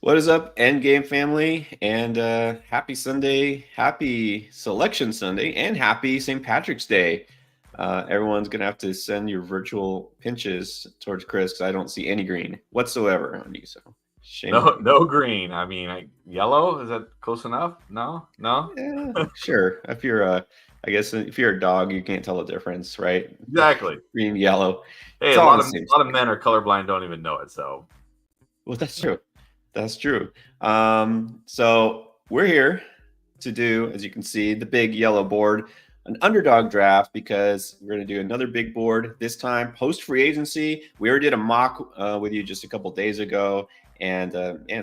What is up, Endgame family? And happy Sunday, happy Selection Sunday, and happy St. Patrick's Day. Everyone's going to have to send your virtual pinches towards Chris because I don't see any green whatsoever on you. So shame on you. No green. I mean, yellow, is that close enough? No. Yeah, sure. I guess if you're a dog, you can't tell the difference, right? Exactly. Green, yellow. Hey, It's a all in lot the of same a lot of space. men are colorblind, don't even know it. So Well, that's true. That's true. So we're here to do, as you can see, the big yellow board, an underdog draft, because we're going to do another big board this time post free agency. We already did a mock with you just a couple days ago, and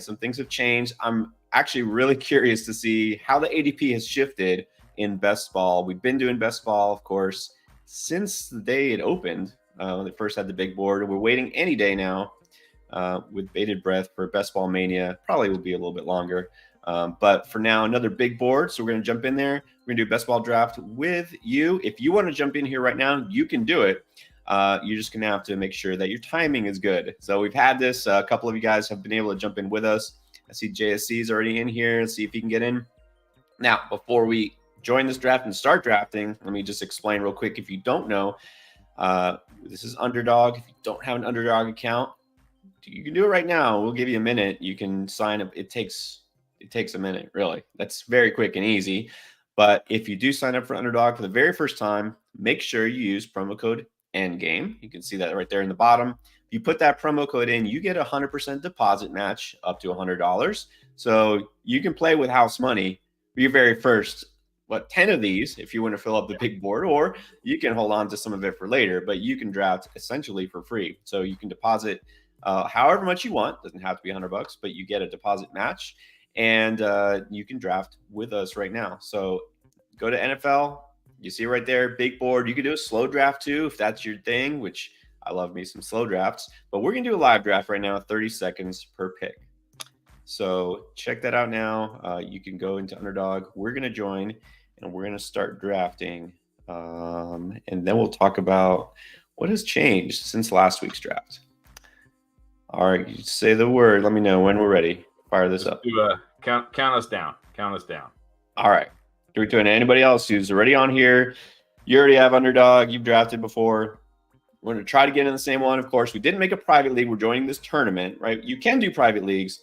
some things have changed. I'm actually really curious to see how the ADP has shifted in best ball. We've been doing best ball, of course, since the day it opened. When they first had the big board. We're waiting any day now with bated breath for Best Ball Mania. Probably will be a little bit longer. But for now, another big board. So we're going to jump in there. We're going to do a best ball draft with you. If you want to jump in here right now, you can do it. You're just going to have to make sure that your timing is good. So we've had this. A couple of you guys have been able to jump in with us. I see JSC is already in here. Let's see if he can get in. Now, before we join this draft and start drafting, let me just explain real quick. If you don't know, this is Underdog. If you don't have an Underdog account, you can do it right now. We'll give you a minute. You can sign up. It takes a minute, really. That's very quick and easy. But if you do sign up for Underdog for the very first time, make sure you use promo code ENDGAME. You can see that right there in the bottom. If you put that promo code in, you get a 100% deposit match up to $100. So you can play with house money for your very first 10 of these if you want to fill up the big board, or you can hold on to some of it for later, but you can draft essentially for free. So you can deposit however much you want. Doesn't have to be $100, but you get a deposit match, and you can draft with us right now. So go to NFL. You see right there, big board. You can do a slow draft too if that's your thing, which I love me some slow drafts. But we're gonna do a live draft right now, 30 seconds per pick. So check that out now. You can go into Underdog. We're gonna join, and we're gonna start drafting, and then we'll talk about what has changed since last week's draft. All right, you say the word. Let me know when we're ready. Fire this up. count us down. Count us down. All right. 3, 2, and anybody else who's already on here, you already have Underdog. You've drafted before. We're going to try to get in the same one. Of course, we didn't make a private league. We're joining this tournament, right? You can do private leagues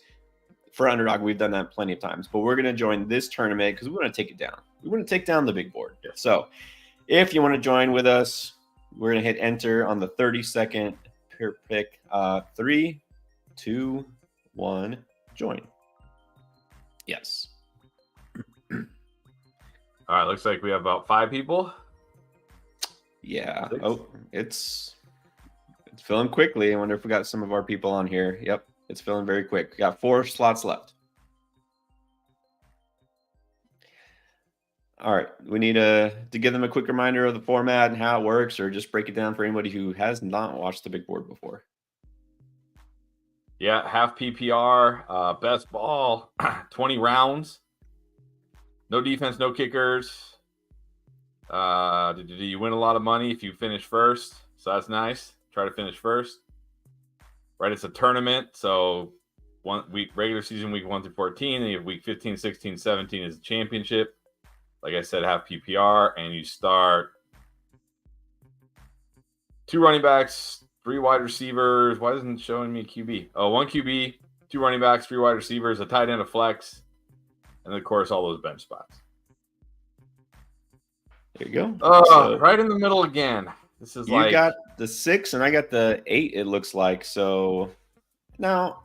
for Underdog. We've done that plenty of times. But we're going to join this tournament because we want to take it down. We want to take down the big board. Yeah. So if you want to join with us, we're going to hit enter on the 30-second per pick. 3, 2, 1, join. Yes. All right, looks like we have about 5 people. Yeah. 6. Oh, it's filling quickly. I wonder if we got some of our people on here. Yep, it's filling very quick. We got 4 slots left. All right, we need to give them a quick reminder of the format and how it works, or just break it down for anybody who has not watched the big board before. Yeah, half PPR, best ball, 20 rounds. No defense, no kickers. You win a lot of money if you finish first, so that's nice. Try to finish first. Right, it's a tournament, so 1 week regular season, week 1 through 14, and you have week 15, 16, 17 is the championship. Like I said, half PPR, and you start 2 running backs, 3 wide receivers. Why isn't it showing me QB? Oh, 1 QB, 2 running backs, 3 wide receivers, a tight end, a flex, and of course all those bench spots. There you go. So, right in the middle again. This is you got the 6 and I got the 8. It looks like. So now,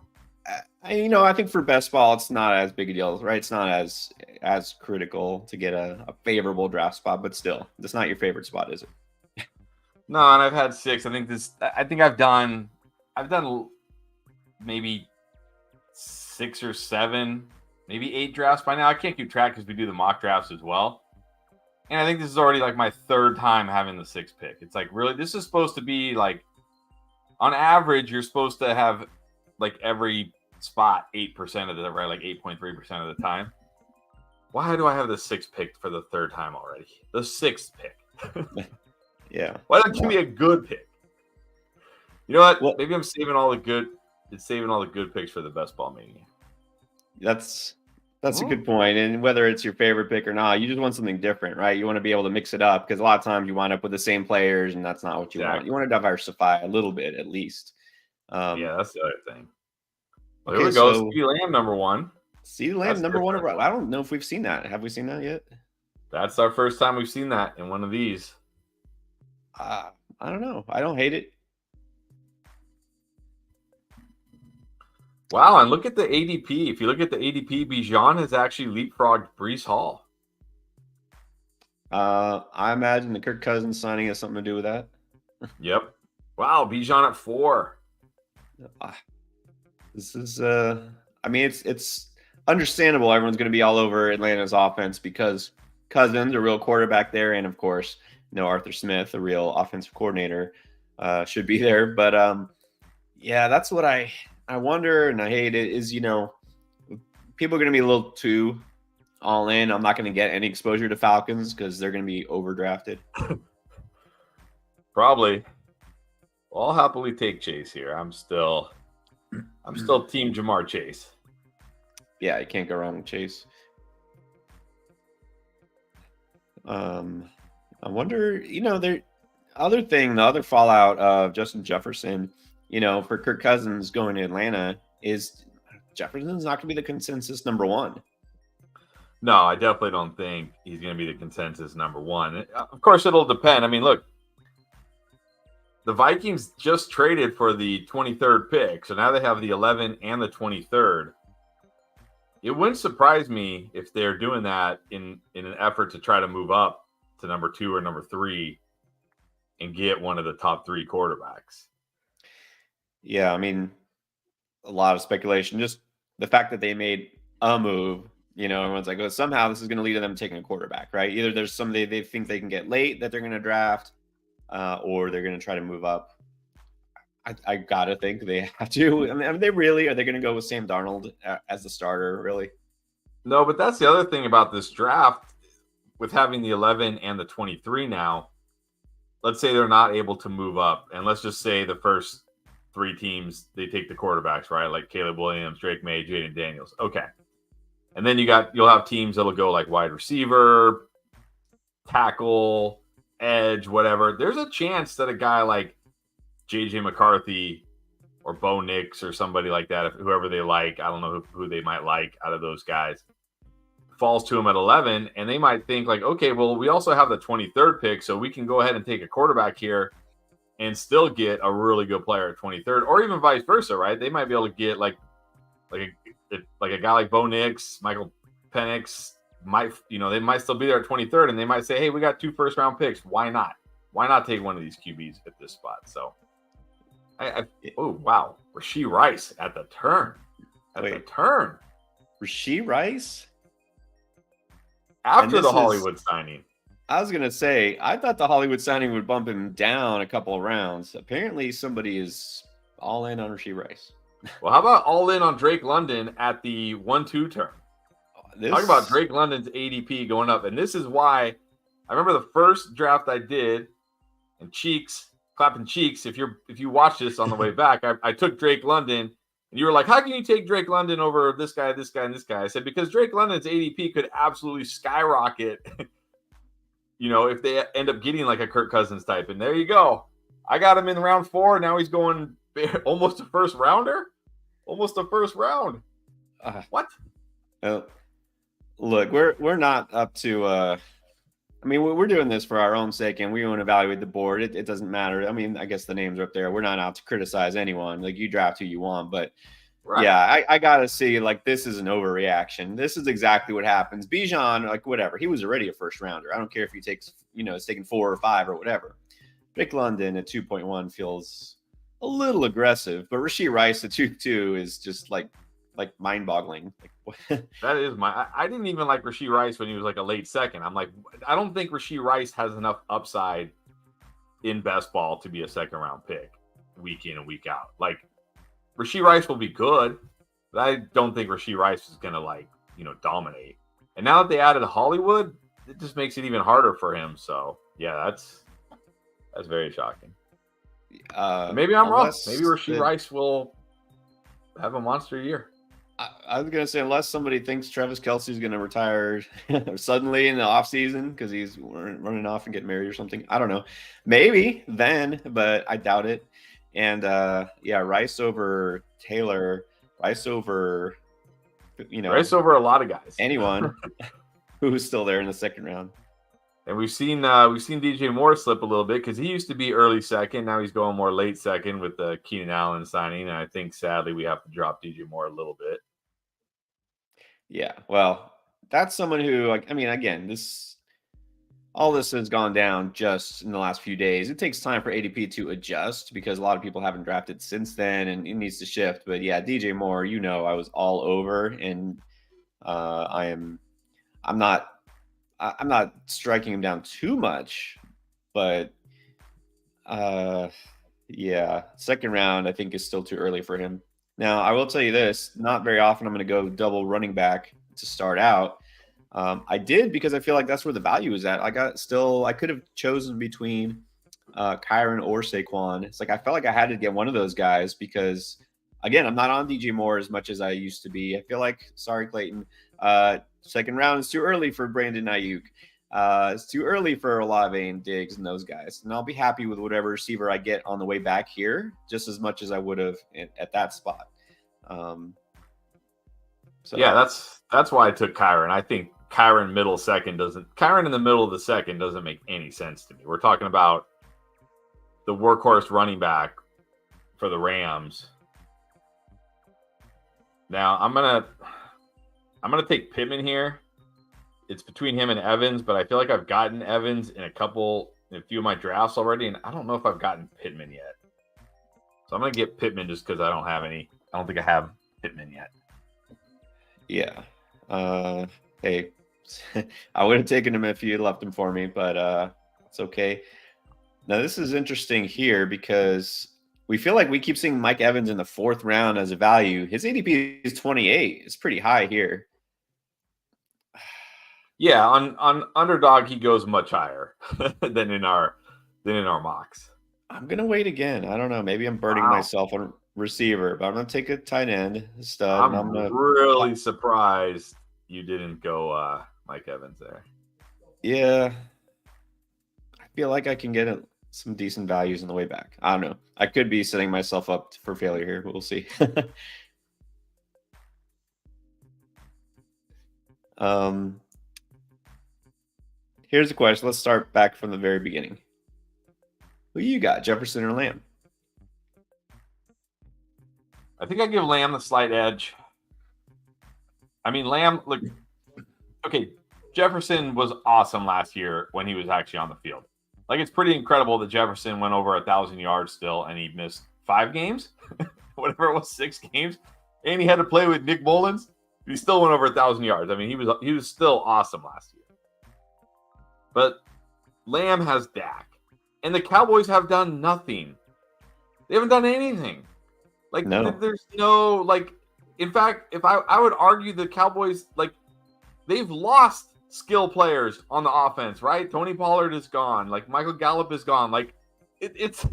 I think for best ball, it's not as big a deal, right? It's not as critical to get a favorable draft spot, but still, it's not your favorite spot, is it? No, and I've had 6. I think I've done maybe 6 or 7, maybe 8 drafts by now. I can't keep track because we do the mock drafts as well. And I think this is already like my 3rd time having the 6th pick. It's like, really, this is supposed to be like, on average, you're supposed to have like every spot 8% of the, right? Like 8.3% of the time. Why do I have the 6th pick for the 3rd time already? The 6th pick. Yeah. Why don't you give me a good pick? You know what? Maybe I'm saving all the good picks for the best ball mania. That's a Hmm? good point. And whether it's your favorite pick or not, you just want something different, right? You want to be able to mix it up because a lot of times you wind up with the same players, and that's not what you want. You Exactly. want to diversify a little bit at least. Um, Yeah, that's the other thing. Well, here okay, we go. so CeeDee Lamb, number one. CeeDee Lamb, That's number one different. overall. I don't know if we've seen that. Have we seen that yet? That's our first time we've seen that in one of these. Uh, I don't know. I don't hate it. Wow, and look at the ADP. If you look at the ADP, Bijan has actually leapfrogged Brees Hall. I imagine the Kirk Cousins signing has something to do with that. Yep. Wow, Bijan at 4. Uh, This is I mean it's understandable everyone's going to be all over Atlanta's offense because Cousins, a real quarterback there, and of course, Arthur Smith, a real offensive coordinator, should be there. But yeah, that's what I wonder and I hate it is, people are going to be a little too all in. I'm not going to get any exposure to Falcons because they're going to be overdrafted. Probably. Well, I'll happily take Chase here. I'm still team Jamar Chase. Yeah, you can't go wrong with Chase. I wonder, the other fallout of Justin Jefferson, for Kirk Cousins going to Atlanta is Jefferson's not going to be the consensus number one. No, I definitely don't think he's going to be the consensus number one. Of course, it'll depend. I mean, look, the Vikings just traded for the 23rd pick, so now they have the 11 and the 23rd. It wouldn't surprise me if they're doing that in an effort to try to move up to number 2 or number 3 and get one of the top 3 quarterbacks. Yeah, I mean, a lot of speculation. Just the fact that they made a move, everyone's like, well, somehow this is going to lead to them taking a quarterback, right? Either there's somebody they think they can get late that they're going to draft, or they're going to try to move up. I gotta think they have to. I mean, are they going to go with Sam Darnold as the starter? Really? No, but that's the other thing about this draft with having the 11 and the 23 now. Let's say they're not able to move up, and let's just say the first 3 teams they take the quarterbacks, right? Like Caleb Williams, Drake May, Jaden Daniels. Okay, and then you'll have teams that'll go like wide receiver, tackle, edge, whatever. There's a chance that a guy like JJ McCarthy or Bo Nix or somebody like that, if whoever they like, I don't know who they might like out of those guys, falls to them at 11, and they might think like, okay, well, we also have the 23rd pick, so we can go ahead and take a quarterback here and still get a really good player at 23rd, or even vice versa, right? They might be able to get like a guy like Bo Nix, Michael Penix, they might still be there at 23rd, and they might say, hey, we got 2 first-round picks. Why not? Why not take one of these QBs at this spot? So, oh wow, Rashee Rice at the turn. Rashee Rice after the Hollywood signing. I was gonna say I thought the Hollywood signing would bump him down a couple of rounds. Apparently, somebody is all in on Rashee Rice. Well, how about all in on Drake London at the 1-2 turn? Talk about Drake London's ADP going up, and this is why I remember the first draft I did, and clapping cheeks. If you watch this on the way back, I took Drake London, and you were like, "How can you take Drake London over this guy, this guy, and this guy?" I said because Drake London's ADP could absolutely skyrocket. If they end up getting like a Kirk Cousins type, and there you go. I got him in round 4. Now he's going almost a first rounder, almost a first round. What? Look, we're not up to. I mean, we're doing this for our own sake, and we want to evaluate the board. It doesn't matter. I mean, I guess the names are up there. We're not out to criticize anyone. Like, you draft who you want, but right. Yeah, I gotta see. Like, this is an overreaction. This is exactly what happens. Bijan, like, whatever. He was already a first rounder. I don't care if he takes, it's taking 4 or 5 or whatever. Drake London at 2.1 feels a little aggressive, but Rashee Rice at 2.2 is just like mind-boggling. That is I didn't even like Rashee Rice when he was like a late second. I'm like, I don't think Rashee Rice has enough upside in best ball to be a second round pick week in and week out. Like, Rashee Rice will be good, but I don't think Rashee Rice is gonna dominate. And now that they added Hollywood, it just makes it even harder for him. So yeah, that's very shocking. Maybe I'm wrong. Maybe Rashee Rice will have a monster year. I was gonna say, unless somebody thinks Travis Kelsey's gonna retire suddenly in the offseason because he's running off and getting married or something. I don't know. Maybe then, but I doubt it. And yeah, Rice over Taylor, Rice over Rice over a lot of guys. anyone who's still there in the second round. And we've seen DJ Moore slip a little bit because he used to be early second. Now he's going more late second with the Keenan Allen signing. And I think sadly we have to drop DJ Moore a little bit. Yeah, well, that's someone who, like, I mean, again, all this has gone down just in the last few days. It takes time for ADP to adjust because a lot of people haven't drafted since then, and it needs to shift. But yeah, DJ Moore, I was all over, and I'm not striking him down too much, but yeah, second round I think is still too early for him. Now I will tell you this: not very often I'm going to go double running back to start out. I did because I feel like that's where the value is at. I could have chosen between Kyron or Saquon. It's like I felt like I had to get one of those guys because, again, I'm not on DJ Moore as much as I used to be. I feel like, sorry, Clayton, second round is too early for Brandon Ayuk. It's too early for Olave and Diggs and those guys. And I'll be happy with whatever receiver I get on the way back here, just as much as I would have at that spot. So yeah, that's why I took Kyron. I think Kyron in the middle of the second doesn't make any sense to me. We're talking about the workhorse running back for the Rams. Now I'm gonna take Pittman here. It's between him and Evans, but I feel like I've gotten Evans in a few of my drafts already, and I don't know if I've gotten Pittman yet. So I'm gonna get Pittman just because I don't think I have Pittman yet. Yeah. Hey, I would have taken him if you had left him for me, but it's okay. Now, this is interesting here because we feel like we keep seeing Mike Evans in the fourth round as a value. His ADP is 28. It's pretty high here. Yeah, on Underdog, he goes much higher than in our mocks. I'm going to wait again. I don't know. Maybe I'm burning myself on receiver, but I'm going to take a tight end stud. I'm really surprised you didn't go Mike Evans there. Yeah. I feel like I can get some decent values on the way back. I don't know. I could be setting myself up for failure here. We'll see. Here's the question. Let's start back from the very beginning. Who you got, Jefferson or Lamb? I think I give Lamb the slight edge. I mean, Lamb, look, okay, Jefferson was awesome last year when he was actually on the field. Like, it's pretty incredible that Jefferson went over 1,000 yards still, and he missed 5 games, whatever it was, 6 games, and he had to play with Nick Mullins. He still went over 1,000 yards. I mean, he was still awesome last year. But Lamb has Dak, and the Cowboys have done nothing. They haven't done anything. Like, there's no, like, in fact, if I would argue the Cowboys, like, they've lost skill players on the offense, right? Tony Pollard is gone. Like, Michael Gallup is gone. Like, it's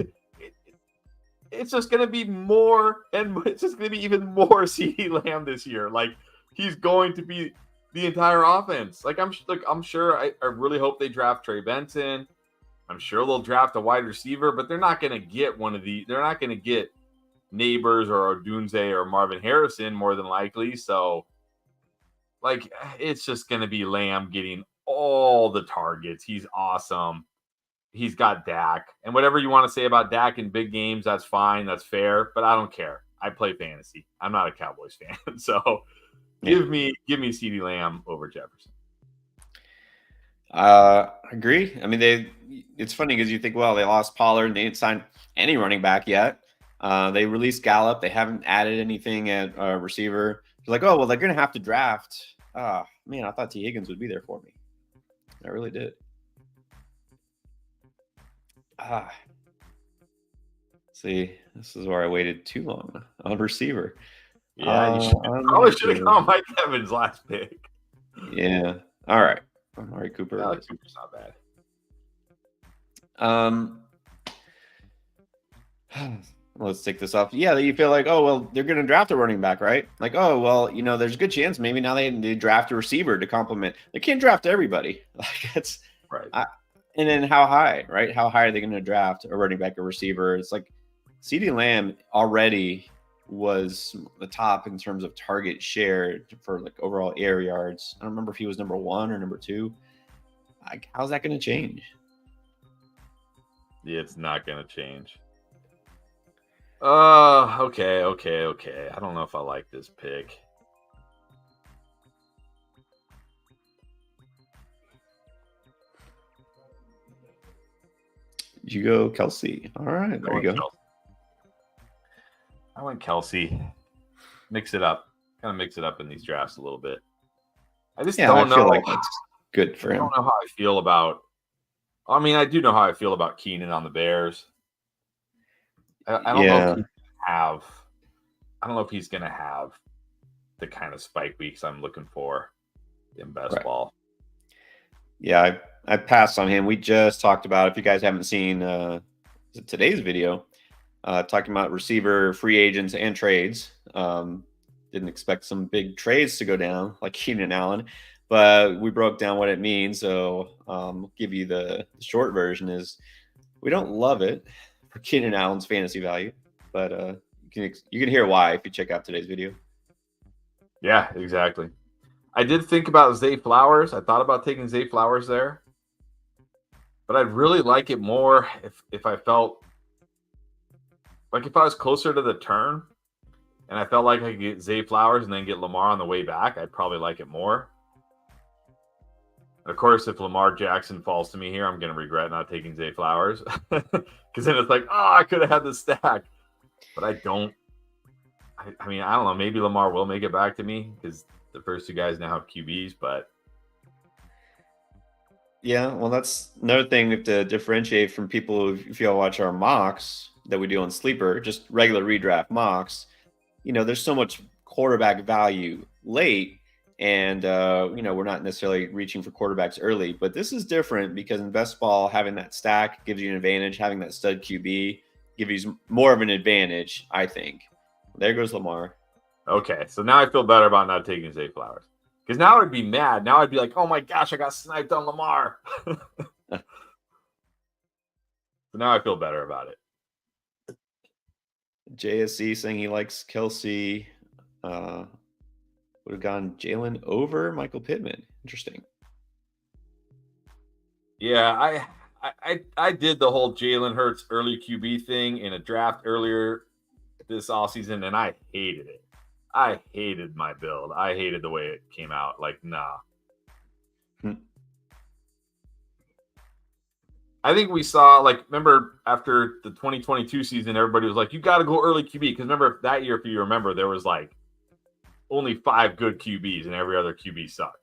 just going to be more, and it's just going to be even more CeeDee Lamb this year. Like, he's going to be the entire offense. Like, I'm sure, I really hope they draft Trey Benson. I'm sure they'll draft a wide receiver, but they're not going to get they're not going to get Neighbors or Odunze or Marvin Harrison more than likely. So, like, it's just going to be Lamb getting all the targets. He's awesome. He's got Dak. And whatever you want to say about Dak in big games, that's fine. That's fair. But I don't care. I play fantasy. I'm not a Cowboys fan. So give me CeeDee Lamb over Jefferson. Agree. I mean, it's funny because you think, well, they lost Pollard and they didn't sign any running back yet. They released Gallup. They haven't added anything at receiver. They're like, oh, well, they're going to have to draft. Man, I thought T. Higgins would be there for me. I really did. See, this is where I waited too long on receiver. Yeah, you probably should have gone Mike Evans last pick. Yeah. All right. Amari Cooper. No, Cooper's not bad. let's take this off. Yeah, you feel like, oh, well, they're going to draft a running back, right? Like, oh, well, there's a good chance maybe now they draft a receiver to complement. They can't draft everybody. Like, it's Right. and then how high, right? How high are they going to draft a running back, a receiver? It's like CeeDee Lamb already was the top in terms of target share for like overall air yards. I don't remember if he was number 1 or number 2. Like, how's that going to change? Yeah, it's not going to change. Okay. I don't know if I like this pick. You go Kelsey. All right, there you go. Kelsey. I went Kelsey. Mix it up. Kind of mix it up in these drafts a little bit. I just don't know. I feel like that's good for him. I don't know how I feel about. I mean, I do know how I feel about Keenan on the Bears. I don't know if he have. I don't know if he's going to have the kind of spike weeks I'm looking for in best ball. Yeah, I passed on him. We just talked about, if you guys haven't seen today's video, talking about receiver free agents and trades. Didn't expect some big trades to go down like Keenan Allen, but we broke down what it means. So I'll give you the short version is we don't love it for Keenan Allen's fantasy value, but you can hear why if you check out today's video. Yeah, exactly. I did think about Zay Flowers. I thought about taking Zay Flowers there, but I'd really like it more if I felt like if I was closer to the turn and I felt like I could get Zay Flowers and then get Lamar on the way back, I'd probably like it more. And of course, if Lamar Jackson falls to me here, I'm going to regret not taking Zay Flowers because then it's like, oh, I could have had the stack, but I don't. I mean, I don't know. Maybe Lamar will make it back to me because the first two guys now have QBs, but yeah, well, that's another thing we have to differentiate from people. If y'all watch our mocks that we do on Sleeper, just regular redraft mocks, there's so much quarterback value late, and we're not necessarily reaching for quarterbacks early. But this is different because in best ball, having that stack gives you an advantage. Having that stud QB gives you more of an advantage, I think. There goes Lamar. Okay, so now I feel better about not taking Zay Flowers. Because now I'd be mad. Now I'd be like, oh my gosh, I got sniped on Lamar. So now I feel better about it. JSC saying he likes Kelsey. Would have gone Jalen over Michael Pittman. Interesting. Yeah, I did the whole Jalen Hurts early QB thing in a draft earlier this offseason, and I hated it. I hated my build. I hated the way it came out. Like, nah. I think we saw, remember after the 2022 season, everybody was like, you got to go early QB. Because remember that year, if you remember, there was only 5 good QBs and every other QB sucked.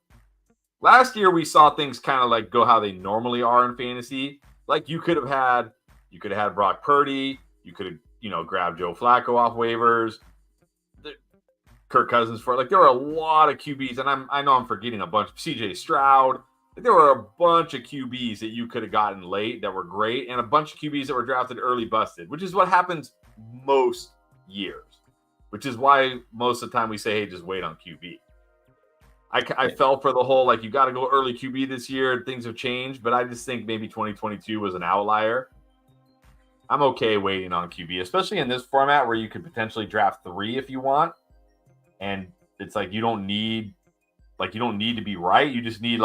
Last year, we saw things kind of go how they normally are in fantasy. Like you could have had Brock Purdy. You could have, grabbed Joe Flacco off waivers. Kirk Cousins there were a lot of QBs, and I know I'm forgetting a bunch. CJ Stroud. There were a bunch of QBs that you could have gotten late that were great, and a bunch of QBs that were drafted early busted, which is what happens most years, which is why most of the time we say, hey, just wait on QB. I fell for the whole, you got to go early QB this year. Things have changed, but I just think maybe 2022 was an outlier. I'm okay waiting on QB, especially in this format where you could potentially draft 3 if you want. And it's you don't need to be right. You just need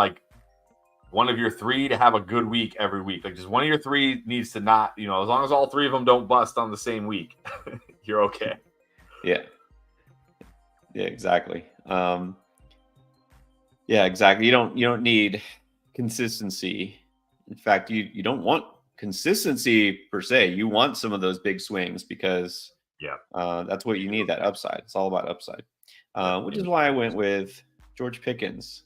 one of your 3 to have a good week every week. Just one of your 3 needs to not, as long as all 3 of them don't bust on the same week, you're okay. Yeah. Yeah, exactly. Yeah, exactly. You don't need consistency. In fact, you don't want consistency per se. You want some of those big swings because that's what you need, that upside. It's all about upside. Which is why I went with George Pickens.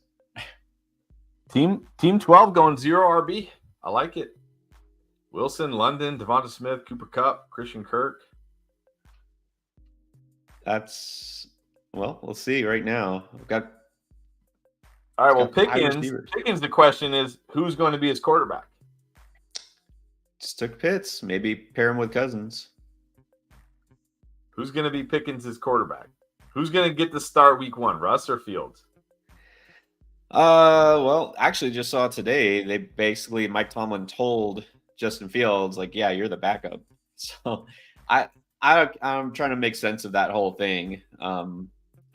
Team 12 going 0 RB. I like it. Wilson, London, Devonta Smith, Cooper Kupp, Christian Kirk. We'll see right now. I've got. All right. Well, Pickens. The question is, who's going to be his quarterback? Just took Pitts. Maybe pair him with Cousins. Who's going to be Pickens' quarterback? Who's going to get the start week 1, Russ or Fields? Well, actually, just saw today. They basically Mike Tomlin told Justin Fields, like, "Yeah, you're the backup." So, I'm trying to make sense of that whole thing.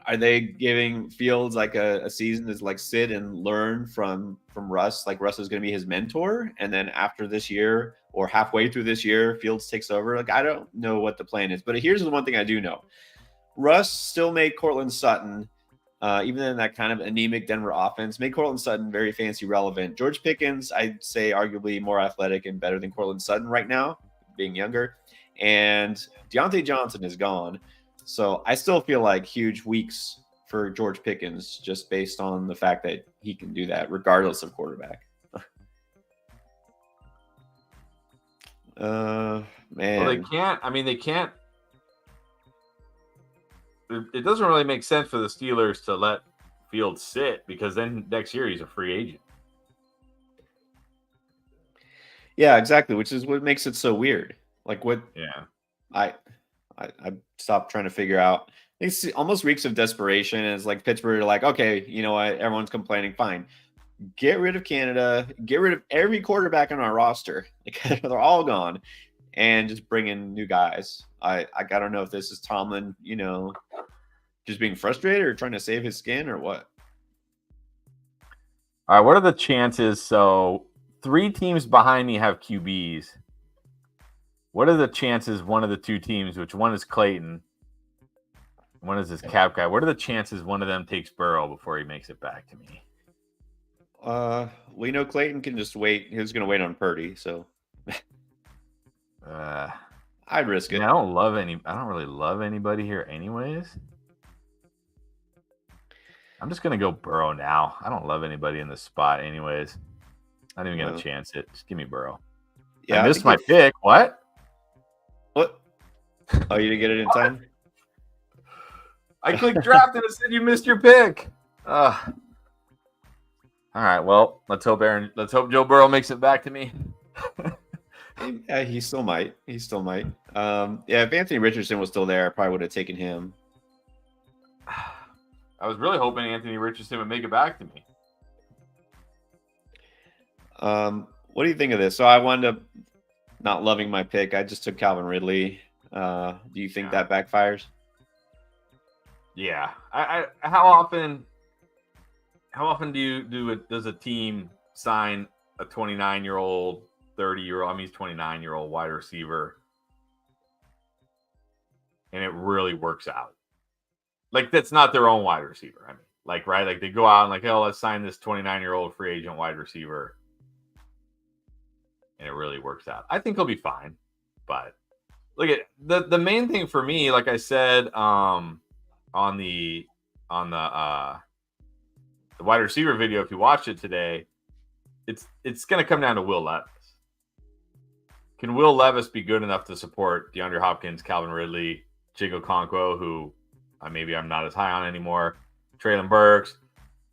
Are they giving Fields like a season to like sit and learn from Russ? Like Russ is going to be his mentor, and then after this year or halfway through this year, Fields takes over. Like I don't know what the plan is, but here's the one thing I do know: Russ still made Cortland Sutton, even in that kind of anemic Denver offense, made Cortland Sutton very fancy relevant. George Pickens, I'd say, arguably more athletic and better than Cortland Sutton right now, being younger. And Deontay Johnson is gone. So I still feel like huge weeks for George Pickens just based on the fact that he can do that regardless of quarterback. Man. Well, they can't. I mean, they can't. It doesn't really make sense for the Steelers to let Fields sit because then next year he's a free agent. Yeah, exactly. Which is what makes it so weird. Like what? Yeah. I stopped trying to figure out. It's almost reeks of desperation. And it's like Pittsburgh, like, okay, you know what? Everyone's complaining. Fine, get rid of Canada. Get rid of every quarterback on our roster. Like, they're all gone, and just bring in new guys. I don't know if this is Tomlin, just being frustrated or trying to save his skin or what. All right, what are the chances? So 3 teams behind me have QBs. What are the chances one of the 2 teams, which one is Clayton, one is this cap guy, what are the chances one of them takes Burrow before he makes it back to me? We know Clayton can just wait. He was going to wait on Purdy, so I'd risk it. I don't really love anybody here anyways. I'm just going to go Burrow now. I don't love anybody in this spot anyways. I'm not even going to chance it. Just give me Burrow. Yeah, I missed my pick. What? Oh, you didn't get it in time? I clicked draft and it said you missed your pick. All right, well, let's hope Joe Burrow makes it back to me. Yeah, he still might. Yeah, if Anthony Richardson was still there, I probably would have taken him. I was really hoping Anthony Richardson would make it back to me. What do you think of this? So I wound up not loving my pick. I just took Calvin Ridley. Do you think that backfires? Yeah. How often does a team sign a 29-year-old, 30-year-old, he's 29-year-old wide receiver, and it really works out? Like, that's not their own wide receiver. I mean, like, right? Like, they go out and like, oh, let's sign this 29-year-old free agent wide receiver, and it really works out. I think he'll be fine, but look at the main thing for me, like I said, on the wide receiver video, if you watched it today, it's going to come down to Will Levis. Can Will Levis be good enough to support DeAndre Hopkins, Calvin Ridley, Jiggo Okonkwo, who maybe I'm not as high on anymore, Traylon Burks,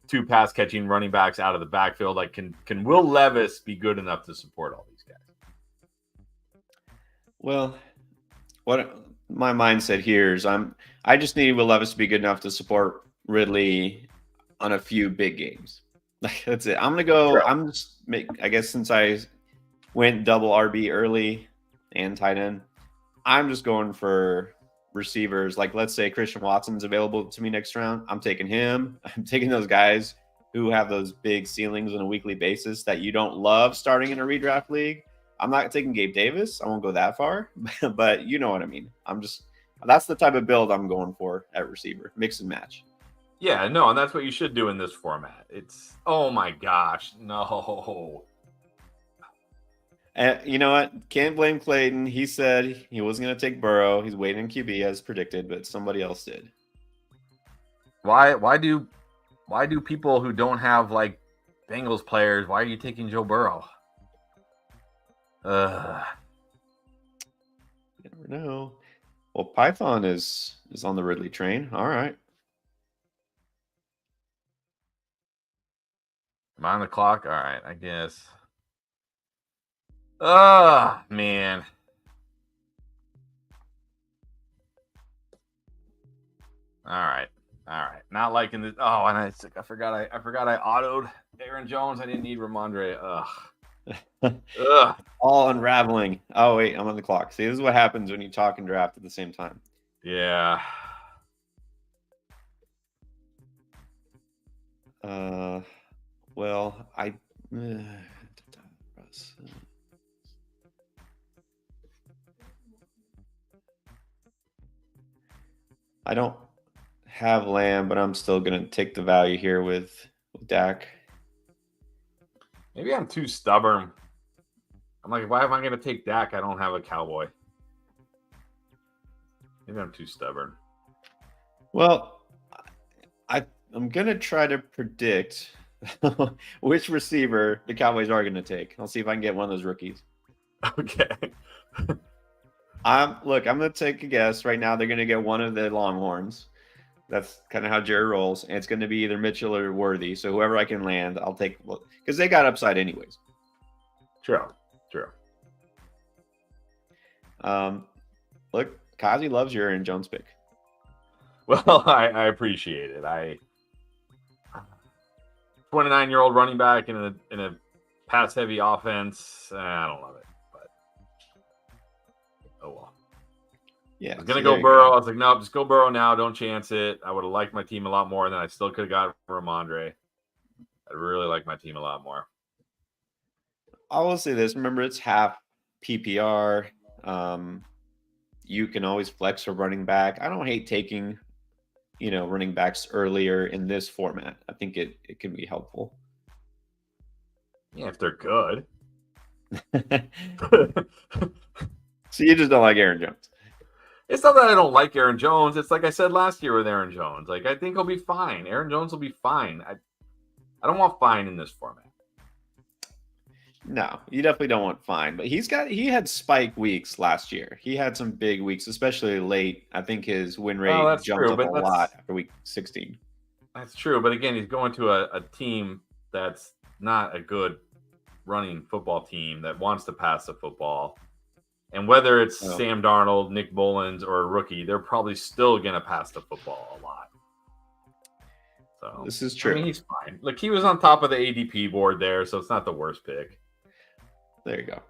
2 pass catching running backs out of the backfield? Like, can Will Levis be good enough to support all these guys? Well, what my mindset here is I just need Will Levis to be good enough to support Ridley on a few big games. Like, that's it. I'm gonna go. I guess since I went double RB early and tight end, I'm just going for receivers. Like, let's say Christian Watson's available to me next round. I'm taking him. I'm taking those guys who have those big ceilings on a weekly basis that you don't love starting in a redraft league. I'm not taking Gabe Davis. I won't go that far, but you know what I mean. That's the type of build I'm going for at receiver. Mix and match. Yeah, no, and that's what you should do in this format. It's, oh my gosh, no. You know what? Can't blame Clayton. He said he wasn't going to take Burrow. He's waiting in QB as predicted, but somebody else did. Why do people who don't have like Bengals players, why are you taking Joe Burrow? You never know. Well, Python is on the Ridley train. All right. Am I on the clock? All right, I guess. Man. All right. Not liking this. Oh, and I forgot I autoed Aaron Jones. I didn't need Ramondre. Ugh. All unraveling. Oh wait, I'm on the clock. See, this is what happens when you talk and draft at the same time. Yeah. Well, I don't have Lamb, but I'm still gonna take the value here with Dak. Maybe I'm too stubborn. I'm like, why am I going to take Dak? I don't have a Cowboy. Maybe I'm too stubborn. Well, I'm gonna try to predict which receiver the Cowboys are gonna take. I'll see if I can get one of those rookies. Okay. I'm gonna take a guess right now. They're gonna get one of the Longhorns. That's kind of how Jerry rolls, and it's going to be either Mitchell or Worthy. So whoever I can land, I'll take, because they got upside anyways. True. Look, Kazi loves your Aaron Jones pick. Well, I appreciate it. 29-year-old running back in a pass-heavy offense. I don't love it, but oh well. Yeah, I was gonna go Burrow. I was like, no, just go Burrow now. Don't chance it. I would have liked my team a lot more, and then I still could have got Ramondre. I really like my team a lot more. I will say this. Remember, it's half PPR. You can always flex a running back. I don't hate taking, running backs earlier in this format. I think it can be helpful. Yeah, if they're good. So you just don't like Aaron Jones. It's not that I don't like Aaron Jones. It's like I said last year with Aaron Jones. Like, I think he'll be fine. Aaron Jones will be fine. I don't want fine in this format. No, you definitely don't want fine. But he had spike weeks last year. He had some big weeks, especially late. I think his win rate jumped up a lot after week 16. That's true. But again, he's going to a team that's not a good running football team that wants to pass the football. And whether it's Sam Darnold, Nick Mullins, or a rookie, they're probably still going to pass the football a lot. So this is true. I mean, he's fine. Look, he was on top of the ADP board there, so it's not the worst pick. There you go.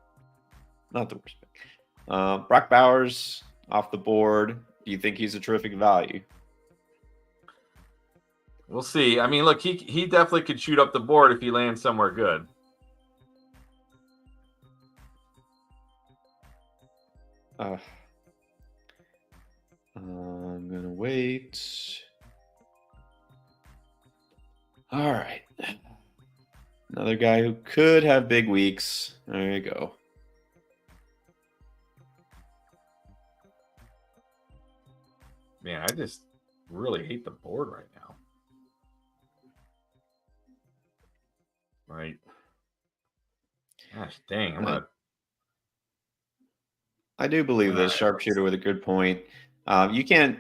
Not the worst pick. Brock Bowers off the board. Do you think he's a terrific value? We'll see. I mean, look, he definitely could shoot up the board if he lands somewhere good. I'm gonna wait. All right. Another guy who could have big weeks. There you go. Man, I just really hate the board right now. Right. Gosh dang. I do believe this sharpshooter with a good point. You can't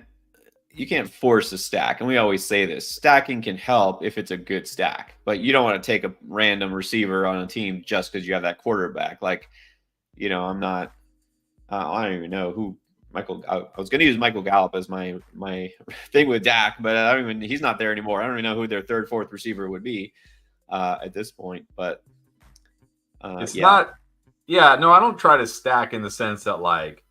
force a stack, and we always say this. Stacking can help if it's a good stack, but you don't want to take a random receiver on a team just because you have that quarterback. Like, I'm not. I don't even know who Michael. I was going to use Michael Gallup as my thing with Dak, but he's not there anymore. I don't even know who their third, fourth receiver would be at this point. But it's not. Yeah, no, I don't try to stack in the sense that, like,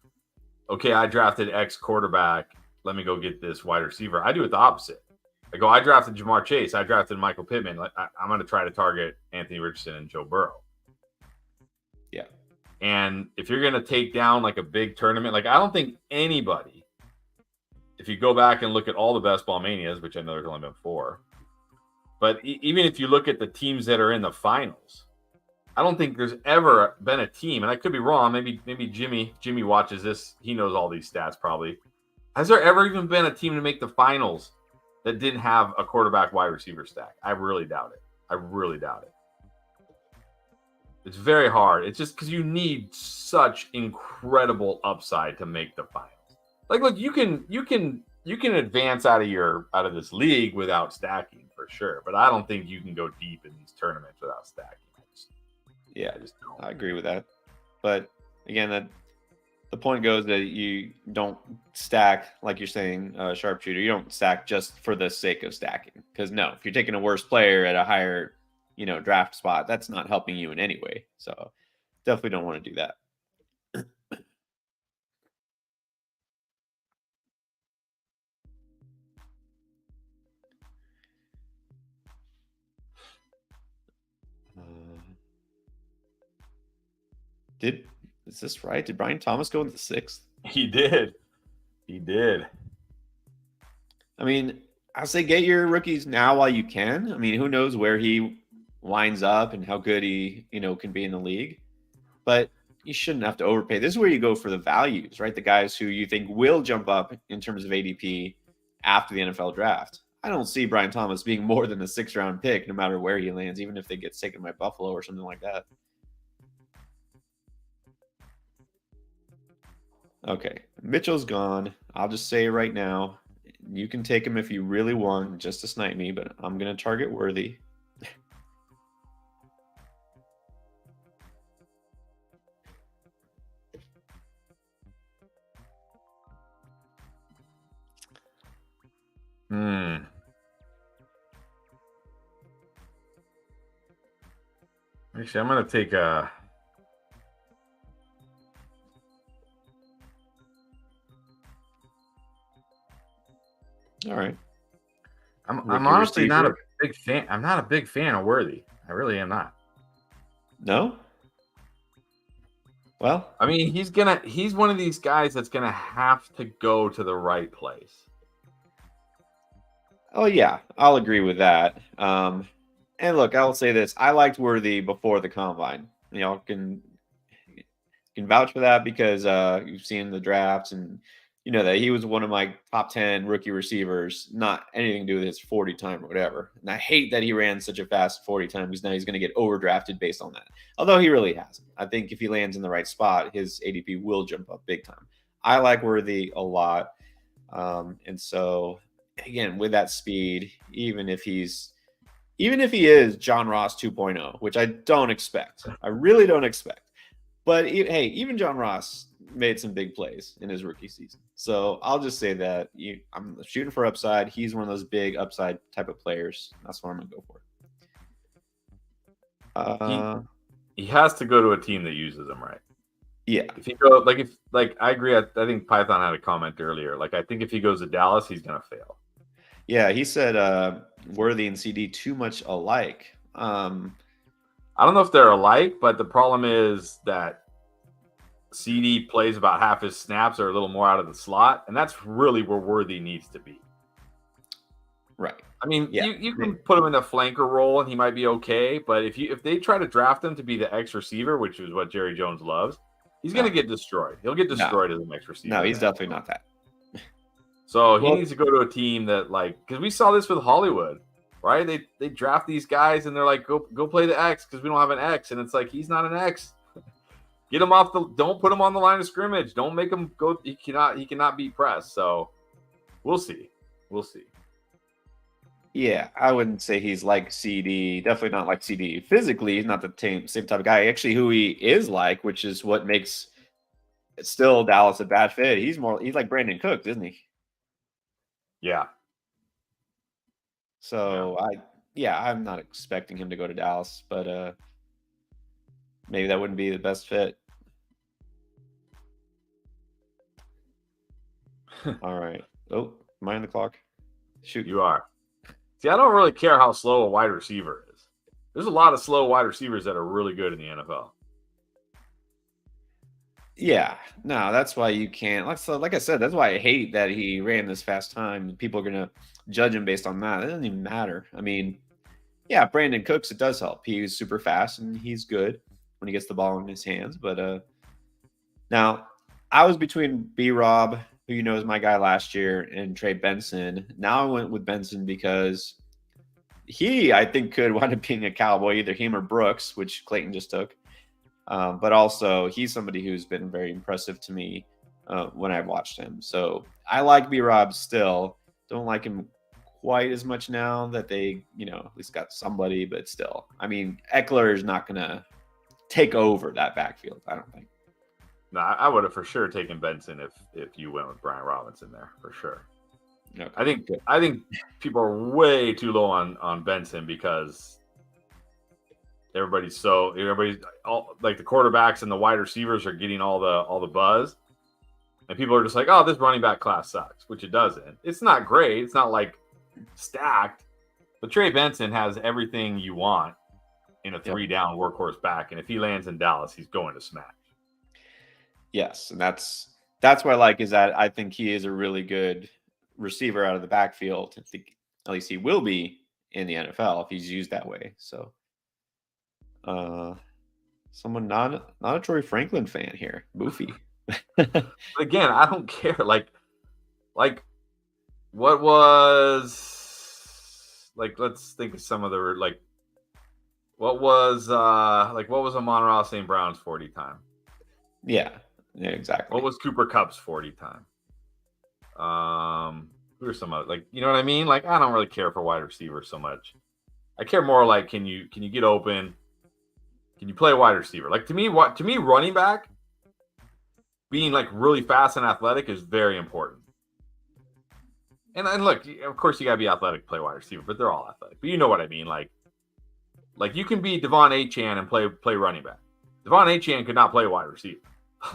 okay, I drafted X quarterback. Let me go get this wide receiver. I do it the opposite. I drafted Jamar Chase. I drafted Michael Pittman. I'm going to try to target Anthony Richardson and Joe Burrow. Yeah. And if you're going to take down like a big tournament, like, I don't think anybody, if you go back and look at all the best ball manias, which I know there's only been 4, but even if you look at the teams that are in the finals, I don't think there's ever been a team, and I could be wrong. Maybe Jimmy watches this. He knows all these stats probably. Has there ever even been a team to make the finals that didn't have a quarterback wide receiver stack? I really doubt it. It's very hard. It's just because you need such incredible upside to make the finals. Like, look, you can advance out of this league without stacking for sure, but I don't think you can go deep in these tournaments without stacking. I agree with that. But again, the point goes that you don't stack, like you're saying, sharpshooter. You don't stack just for the sake of stacking. Because no, if you're taking a worse player at a higher, draft spot, that's not helping you in any way. So definitely don't want to do that. Is this right? Did Brian Thomas go in the 6th? He did. He did. I mean, I say get your rookies now while you can. I mean, who knows where he winds up and how good he, can be in the league. But you shouldn't have to overpay. This is where you go for the values, right? The guys who you think will jump up in terms of ADP after the NFL draft. I don't see Brian Thomas being more than a 6th-round pick, no matter where he lands, even if they get taken by Buffalo or something like that. Okay, Mitchell's gone. I'll just say right now, you can take him if you really want, just to snipe me, but I'm going to target Worthy. Actually, I'm going to take a... All right. I'm honestly not a big fan. I'm not a big fan of Worthy. I really am not. No? Well, I mean, he's one of these guys that's gonna have to go to the right place. Oh yeah, I'll agree with that. And look, I'll say this: I liked Worthy before the combine. Y'all can vouch for that because you've seen the drafts and you know that he was one of my top 10 rookie receivers. Not anything to do with his 40 time or whatever. And I hate that he ran such a fast 40 time because now he's going to get overdrafted based on that. Although he really hasn't. I think if he lands in the right spot, his ADP will jump up big time. I like Worthy a lot, and so again with that speed, even if he is John Ross 2.0, which I don't expect. I really don't expect. But hey, even John Ross made some big plays in his rookie season. So I'll just say that I'm shooting for upside. He's one of those big upside type of players. That's what I'm going to go for. He has to go to a team that uses him right. Yeah. If he go I agree. I think Python had a comment earlier. Like I think if he goes to Dallas, he's going to fail. Yeah, he said Worthy and CD too much alike. I don't know if they're alike, but the problem is that CD plays about half his snaps or a little more out of the slot, and that's really where Worthy needs to be. Right. I mean, yeah. you can put him in the flanker role, and he might be okay. But if they try to draft him to be the X receiver, which is what Jerry Jones loves, he's going to get destroyed. He'll get destroyed as an X receiver. No, he's definitely not that. So he needs to go to a team that because we saw this with Hollywood. Right? They draft these guys and they're like, go play the X because we don't have an X. And it's like, he's not an X. Get him off don't put him on the line of scrimmage. Don't make him go. He cannot be pressed. So we'll see. Yeah, I wouldn't say he's like CD. Definitely not like CD. Physically, he's not the same type of guy. Actually, who he is like, which is what makes still Dallas a bad fit. He's like Brandon Cooks, isn't he? Yeah. So I'm not expecting him to go to Dallas, but maybe that wouldn't be the best fit. All right. Oh, am I on the clock? Shoot. You are. See, I don't really care how slow a wide receiver is. There's a lot of slow wide receivers that are really good in the NFL. Yeah, no, that's why you can't. Like I said, that's why I hate that he ran this fast time. People are gonna judge him based on that. It doesn't even matter. I mean, yeah, Brandon Cooks, it does help. He's super fast and he's good when he gets the ball in his hands. But now I was between B-Rob, who you know is my guy last year, and Trey Benson. Now I went with Benson because he, I think, could wind up being a Cowboy, either him or Brooks, which Clayton just took. But also, he's somebody who's been very impressive to me when I've watched him. So I like B-Rob still. Don't like him quite as much now that they, at least got somebody, but still. I mean, Eckler is not going to take over that backfield, I don't think. No, I would have for sure taken Benson if you went with Brian Robinson there for sure. Okay. I think people are way too low on Benson because everybody's all like the quarterbacks and the wide receivers are getting all the buzz, and people are just like, oh, this running back class sucks, which it doesn't. It's not great. It's not like stacked, but Trey Benson has everything you want in a 3-down workhorse back, and if he lands in Dallas, he's going to smash. Yes, and that's what I like is that I think he is a really good receiver out of the backfield. I think at least he will be in the NFL if he's used that way. So, someone not a Troy Franklin fan here, Boofy. But again, I don't care. Like, what was like? Let's think of some of the like. What was Amon-Ra St. Brown's 40 time? Yeah, exactly. What was Cooper Kupp's 40 time? Who are some other, like, you know what I mean? Like, I don't really care for wide receivers so much. I care more like can you get open? Can you play wide receiver? Like to me, running back being like really fast and athletic is very important. And look, of course you gotta be athletic to play wide receiver, but they're all athletic. But you know what I mean? Like you can be Devon Achane and play running back. Devon Achane could not play wide receiver.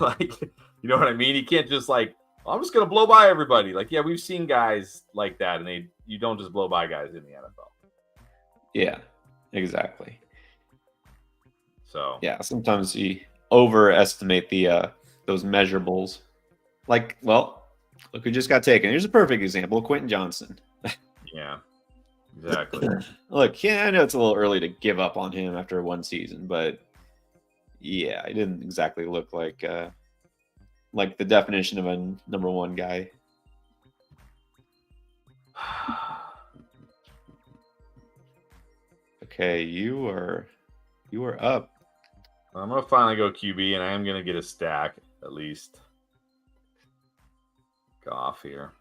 Like, you know what I mean? He can't just like, I'm just gonna blow by everybody. Like, yeah, we've seen guys like that, and you don't just blow by guys in the NFL. Yeah, exactly. So yeah, sometimes you overestimate the those measurables. Like, well, look who just got taken. Here's a perfect example: Quentin Johnson. Yeah, exactly. Look, yeah, I know it's a little early to give up on him after one season, but yeah, he didn't exactly look like the definition of a number one guy. Okay, you are up. I'm gonna finally go QB, and I am gonna get a stack at least. Goff here.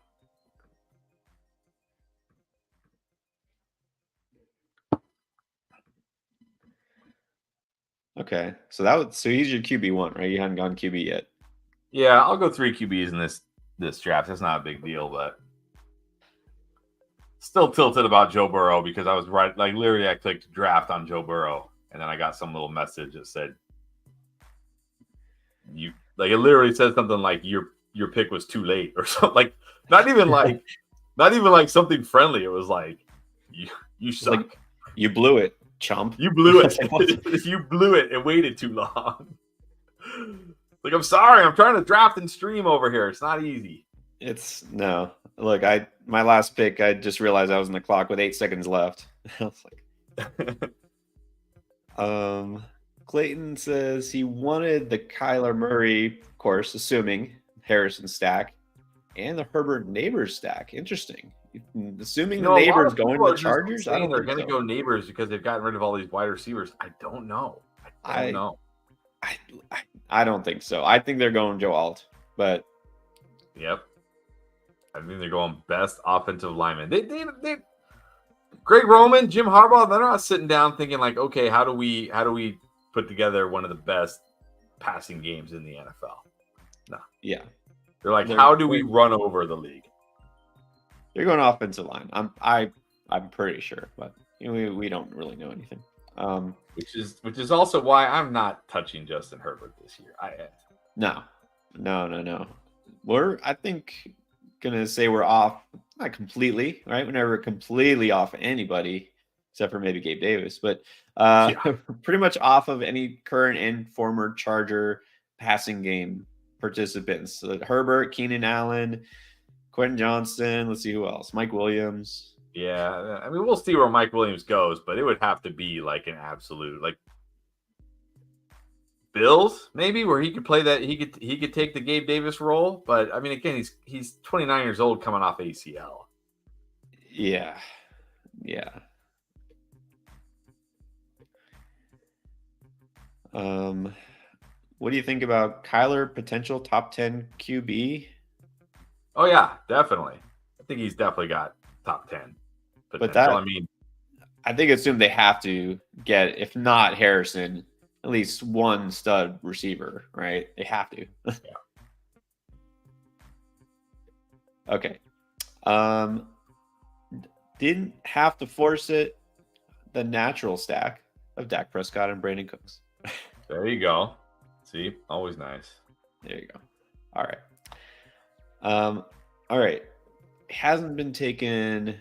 Okay, so he's your QB1, right? You haven't gone QB yet. Yeah, I'll go 3 QBs in this draft. That's not a big deal, but still tilted about Joe Burrow because I was right. Like literally, I clicked draft on Joe Burrow, and then I got some little message that said, "You like." It literally said something like your pick was too late or something. Like not even like something friendly. It was like you suck. Like, you blew it, chump. You blew it. You blew it and waited too long. Like, I'm sorry, I'm trying to draft and stream over here. It's not easy. It's no. Look, my last pick, I just realized I was on the clock with 8 seconds left. I was like, Clayton says he wanted the Kyler Murray, of course, assuming Harrison stack, and the Herbert Neighbors stack. Interesting. Assuming the Neighbors going to the Chargers, I don't they're think going to go Neighbors because they've gotten rid of all these wide receivers. I don't know. I don't know. I don't think so. I think they're going Joe Alt, but yep. I think they're going best offensive lineman. They Greg Roman, Jim Harbaugh, they're not sitting down thinking like, okay, how do we put together one of the best passing games in the NFL? No. Yeah. They're like, how do we run over the league? They're going offensive line. I'm pretty sure, but we don't really know anything. Which is also why I'm not touching Justin Herbert this year. No. We're I think gonna say we're off, not completely, right? We're never completely off anybody except for maybe Gabe Davis, but pretty much off of any current and former Charger passing game participants. So Herbert, Keenan Allen, Quentin Johnston. Let's see who else. Mike Williams. Yeah, I mean, we'll see where Mike Williams goes, but it would have to be like an absolute, like Bills, maybe, where he could play that. He could take the Gabe Davis role, but I mean, again, he's 29 years old, coming off ACL. Yeah. What do you think about Kyler potential top 10 QB? Oh yeah, definitely. I think he's definitely got top 10 potential. But I think assume they have to get, if not Harrison, at least one stud receiver, right? They have to. Yeah. Okay. Didn't have to force it. The natural stack of Dak Prescott and Brandon Cooks. There you go. See, always nice. There you go. All right. All right. Hasn't been taken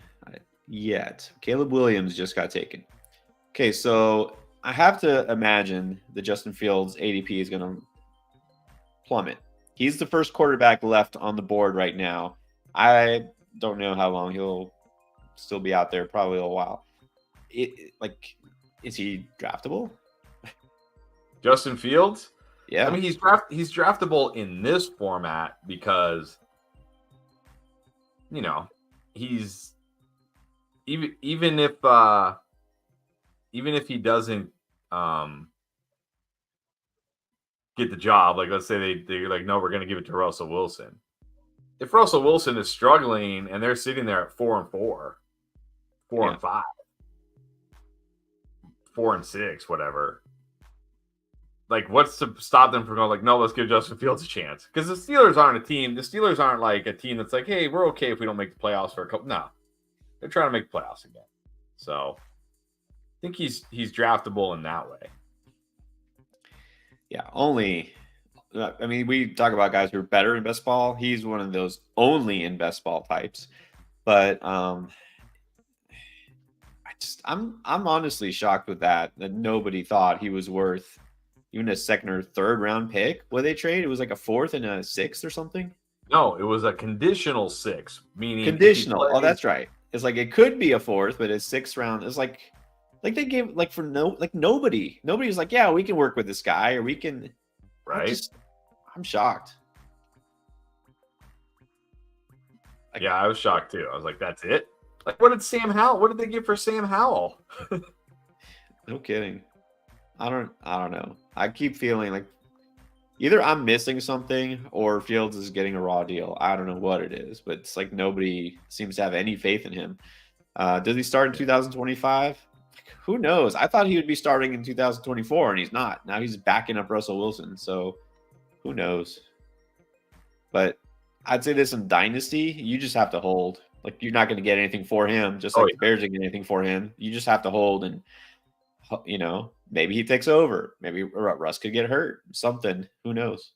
yet. Caleb Williams just got taken. Okay, so I have to imagine that Justin Fields' ADP is going to plummet. He's the first quarterback left on the board right now. I don't know how long he'll still be out there. Probably a while. Is he draftable? Justin Fields? Yeah. I mean, he's draftable in this format because, you know, he's even if he doesn't get the job, like let's say they're like, no, we're going to give it to Russell Wilson. If Russell Wilson is struggling and they're sitting there at 4-4, 4-5, 4-6, whatever, like what's to stop them from going like, no, let's give Justin Fields a chance? Because the Steelers aren't a team. The Steelers aren't like a team that's like, hey, we're okay if we don't make the playoffs for a couple. No, they're trying to make the playoffs again. So I think he's draftable in that way. Yeah, I mean, we talk about guys who are better in best ball. He's one of those only in best ball types. But I'm honestly shocked with that nobody thought he was worth even a second or third round pick. What they trade? It was like a fourth and a sixth or something. No, it was a conditional 6, meaning conditional. Oh, that's right. It's like it could be a fourth, but it's sixth round. It's like they gave like for nobody was like, yeah, we can work with this guy or we can. Right. I'm shocked. Yeah, I was shocked too. I was like, that's it? Like, what did they give for Sam Howell? No kidding. I don't know. I keep feeling like either I'm missing something or Fields is getting a raw deal. I don't know what it is, but it's like nobody seems to have any faith in him. Does he start in 2025? Who knows? I thought he would be starting in 2024 and he's not. Now he's backing up Russell Wilson. So who knows? But I'd say this in Dynasty, you just have to hold. Like you're not going to get anything for him, just like the Bears didn't get anything for him. You just have to hold, and maybe he takes over. Maybe Russ could get hurt. Something. Who knows?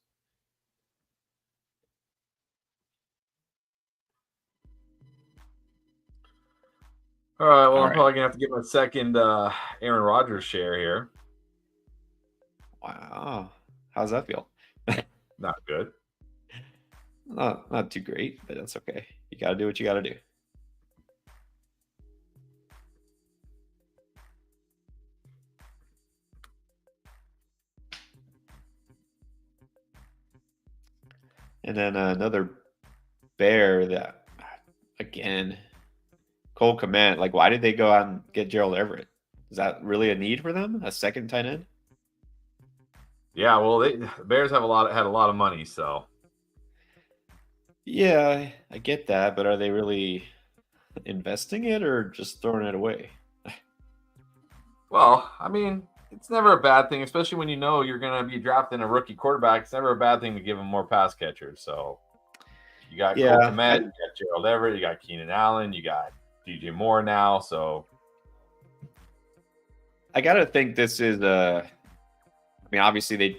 All right. Well, I'm probably gonna have to get my second Aaron Rodgers share here. Wow. How's that feel? Not good. Not too great, but that's okay. You got to do what you got to do. And then another Bear that, again, Cole Kmet. Like, why did they go out and get Gerald Everett? Is that really a need for them? A second tight end? Yeah, well, the Bears had a lot of money, so. Yeah, I get that, but are they really investing it or just throwing it away? Well, I mean, it's never a bad thing, especially when you know you're going to be drafting a rookie quarterback. It's never a bad thing to give him more pass catchers. So you got Cole Kmet, you got Gerald Everett, you got Keenan Allen, you got DJ Moore now. So I got to think this is obviously they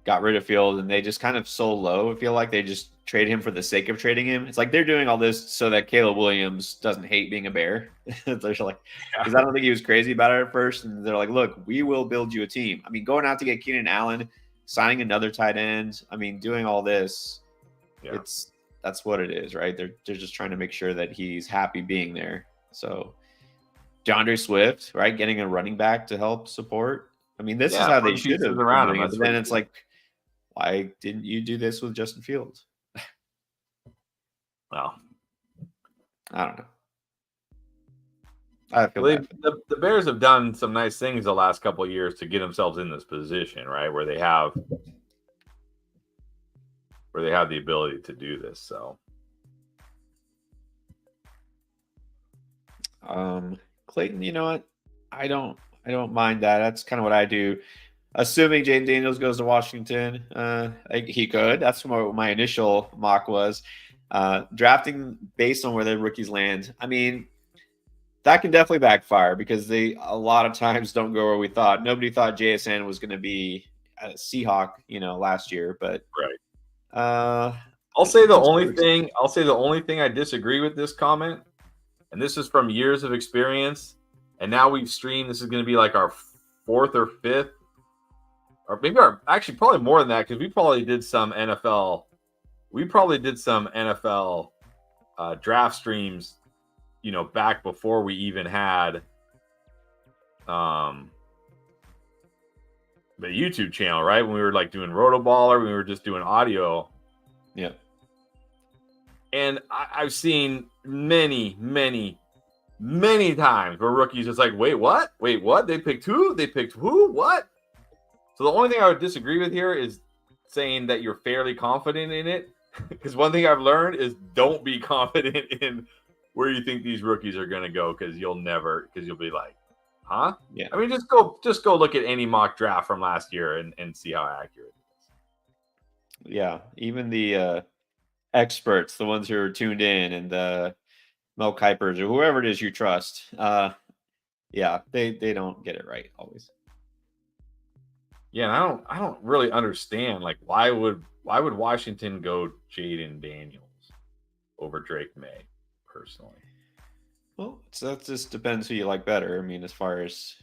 got rid of Field and they just kind of so low. I feel like they just trade him for the sake of trading him. It's like they're doing all this so that Caleb Williams doesn't hate being a Bear. They're like, because I don't think he was crazy about it at first. And they're like, look, we will build you a team. I mean, going out to get Keenan Allen, signing another tight end. I mean, doing all this, that's what it is, right? They're just trying to make sure that he's happy being there. So DeAndre Swift, right? Getting a running back to help support. I mean, this is how they should have around him. But then it's like, why didn't you do this with Justin Fields? Well, I don't know. I feel the Bears have done some nice things the last couple of years to get themselves in this position, right? Where they have the ability to do this. So, Clayton, you know what? I don't mind that. That's kind of what I do. assuming Jaden Daniels goes to Washington, he could. That's what my initial mock was. Drafting based on where the rookies land. I mean, that can definitely backfire because they a lot of times don't go where we thought. Nobody thought JSN was going to be a Seahawk, last year, but Right. uh, I'll I say think the he's only pretty thing I disagree with this comment, and this is from years of experience, and now we've streamed. This is going to be like our fourth or fifth, or maybe actually probably more than that because we probably did some NFL. We probably did some NFL draft streams, back before we even had the YouTube channel, right? When we were like doing Rotoballer, we were just doing audio. Yeah. And I've seen many, many, many times where rookies just like, wait, what? Wait, what? They picked who? They picked who? What? So the only thing I would disagree with here is saying that you're fairly confident in it. Because one thing I've learned is don't be confident in where you think these rookies are going to go because you'll be like, huh? Yeah. I mean, just go look at any mock draft from last year and see how accurate it is. Yeah. Even the experts, the ones who are tuned in, and the Mel Kipers or whoever it is you trust, yeah, they don't get it right always. Yeah, and I don't really understand like why would Washington go Jaden Daniels over Drake May personally? Well, so that just depends who you like better. I mean, as far as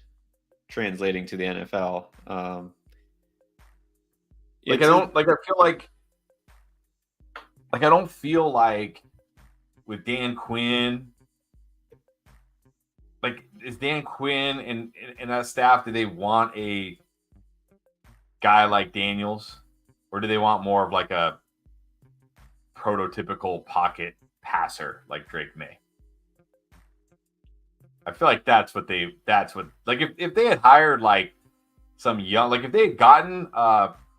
translating to the NFL, Like I don't feel like with Dan Quinn, like is Dan Quinn and that staff, do they want a guy like Daniels, or do they want more of like a prototypical pocket passer like Drake May? I feel like that's what like if they had hired like some young, like if they had gotten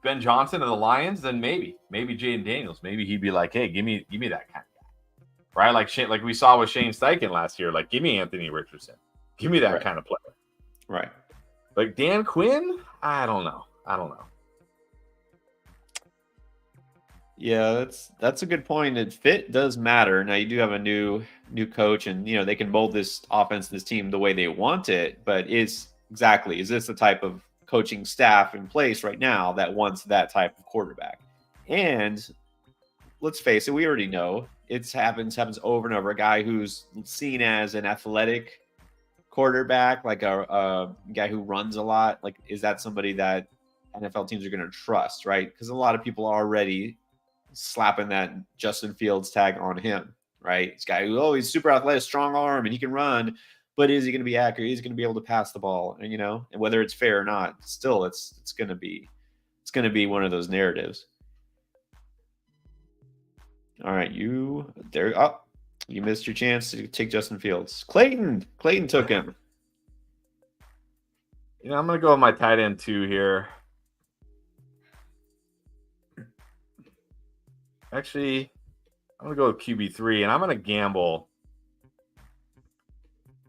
Ben Johnson of the Lions, then maybe Jaden Daniels, maybe he'd be like, hey, give me that kind of guy, right? Like we saw with Shane Steichen last year, like give me Anthony Richardson, give me that right. kind of player, Right. Like Dan Quinn, I don't know. Yeah, that's a good point. And fit does matter. Now you do have a new coach, and they can mold this offense, this team the way they want it. But is this the type of coaching staff in place right now that wants that type of quarterback? And let's face it, we already know happens over and over. A guy who's seen as an athletic quarterback, like a guy who runs a lot, like is that somebody that NFL teams are going to trust, right? Because a lot of people are already slapping that Justin Fields tag on him, right? This guy who he's super athletic, strong arm, and he can run, but is he going to be accurate? He's going to be able to pass the ball, and and whether it's fair or not, still it's going to be one of those narratives. All right, you missed your chance to take Justin Fields. Clayton took him. I'm gonna go with my tight end 2 here. Actually, I'm gonna go with QB3, and I'm gonna gamble.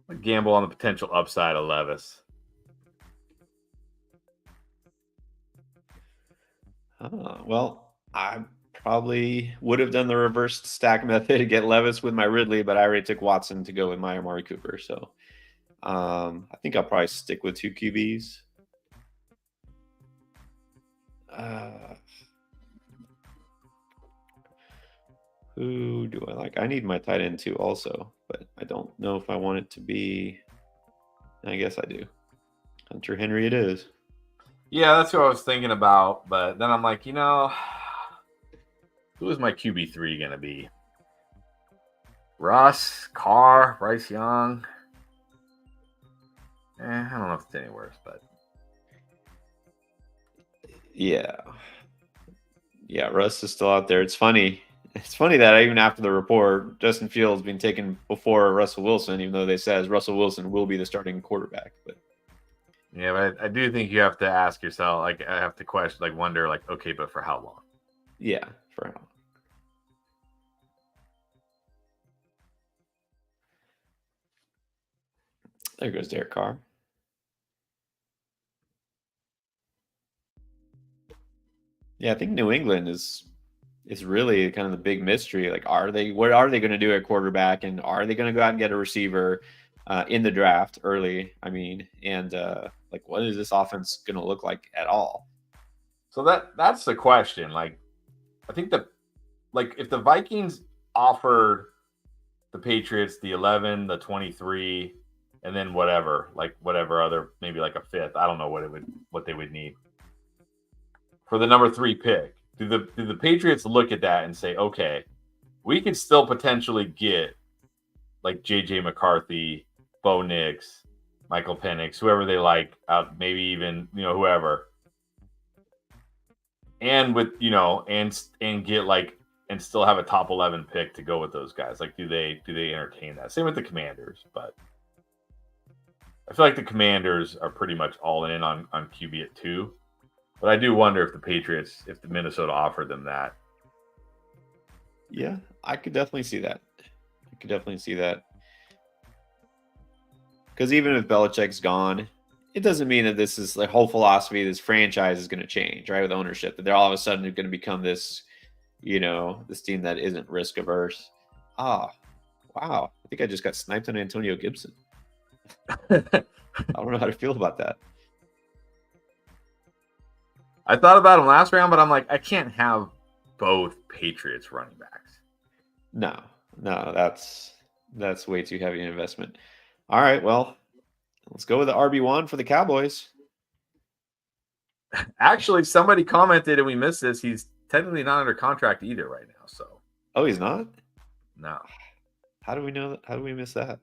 I'm gonna gamble on the potential upside of Levis. Well, I probably would have done the reverse stack method to get Levis with my Ridley, but I already took Watson to go with my Amari Cooper. So I think I'll probably stick with 2 QBs. Who do I like? I need my tight end 2 also, but I don't know if I want it to be. I guess I do. Hunter Henry it is. Yeah, that's what I was thinking about, but then I'm like, who is my QB3 gonna be? Russ, Carr, Bryce Young. I don't know if it's any worse, but yeah, Russ is still out there. It's funny. It's funny that even after the report, Justin Fields being taken before Russell Wilson, even though they says Russell Wilson will be the starting quarterback. But yeah, but I do think you have to ask yourself, like, I have to question, like, wonder, like, okay, but for how long? Yeah, for how long? There goes Derek Carr. Yeah, I think New England is really kind of the big mystery. Like, what are they going to do at quarterback, and are they going to go out and get a receiver in the draft early? I mean, and like, what is this offense going to look like at all? So that's the question. Like, I think if the Vikings offered the Patriots the 11, the 23, and then whatever other, maybe like a fifth. I don't know what they would need for the number 3 pick. Do the Patriots look at that and say, okay, we could still potentially get like JJ McCarthy, Bo Nix, Michael Penix, whoever they like, maybe even whoever, and with and get like and still have a top 11 pick to go with those guys. Like, do they entertain that? Same with the Commanders, but I feel like the Commanders are pretty much all in on QB at 2. But I do wonder if the Minnesota offered them that. Yeah, I could definitely see that. Because even if Belichick's gone, it doesn't mean that this is the whole philosophy, this franchise is going to change, right? With ownership, that they're all of a sudden going to become this, this team that isn't risk averse. Ah, wow. I think I just got sniped on Antonio Gibson. I don't know how to feel about that. I thought about him last round, but I'm like, I can't have both Patriots running backs. No, that's way too heavy an investment. All right, well, let's go with the RB1 for the Cowboys. Actually, somebody commented and we missed this. He's technically not under contract either right now. So. Oh, he's not? No. How do we know that? How do we miss that?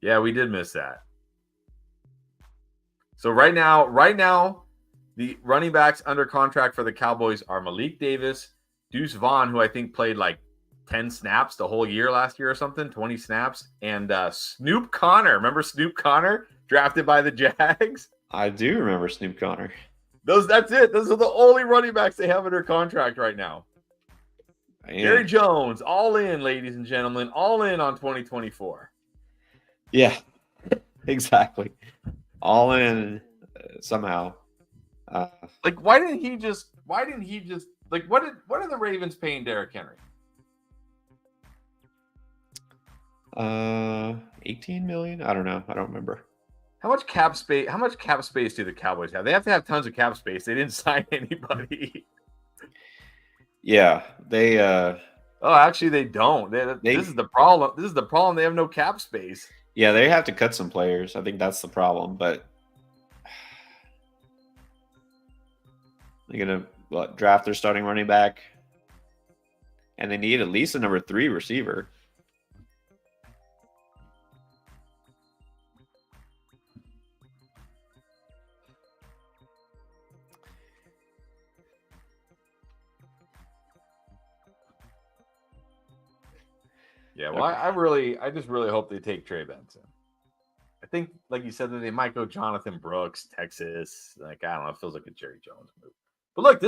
Yeah, we did miss that. So right now, the running backs under contract for the Cowboys are Malik Davis, Deuce Vaughn, who I think played like 10 snaps the whole year last year or something, 20 snaps, and Snoop Connor. Remember Snoop Connor, drafted by the Jags? I do remember Snoop Connor. That's it. Those are the only running backs they have under contract right now. Man. Jerry Jones, all in, ladies and gentlemen, all in on 2024. Yeah, exactly. All in somehow. Like, why didn't he just like what are the Ravens paying Derrick Henry? 18 million? I don't know. I don't remember. How much cap space do the Cowboys have? They have to have tons of cap space. They didn't sign anybody. Yeah, they actually they don't. This is the problem. This is the problem. They have no cap space. Yeah, they have to cut some players. I think that's the problem, but they're going to draft their starting running back, and they need at least a number 3 receiver. Yeah, well, okay. I just really hope they take Trey Benson. I think, like you said, that they might go Jonathan Brooks, Texas. Like, I don't know, it feels like a Jerry Jones move. But look,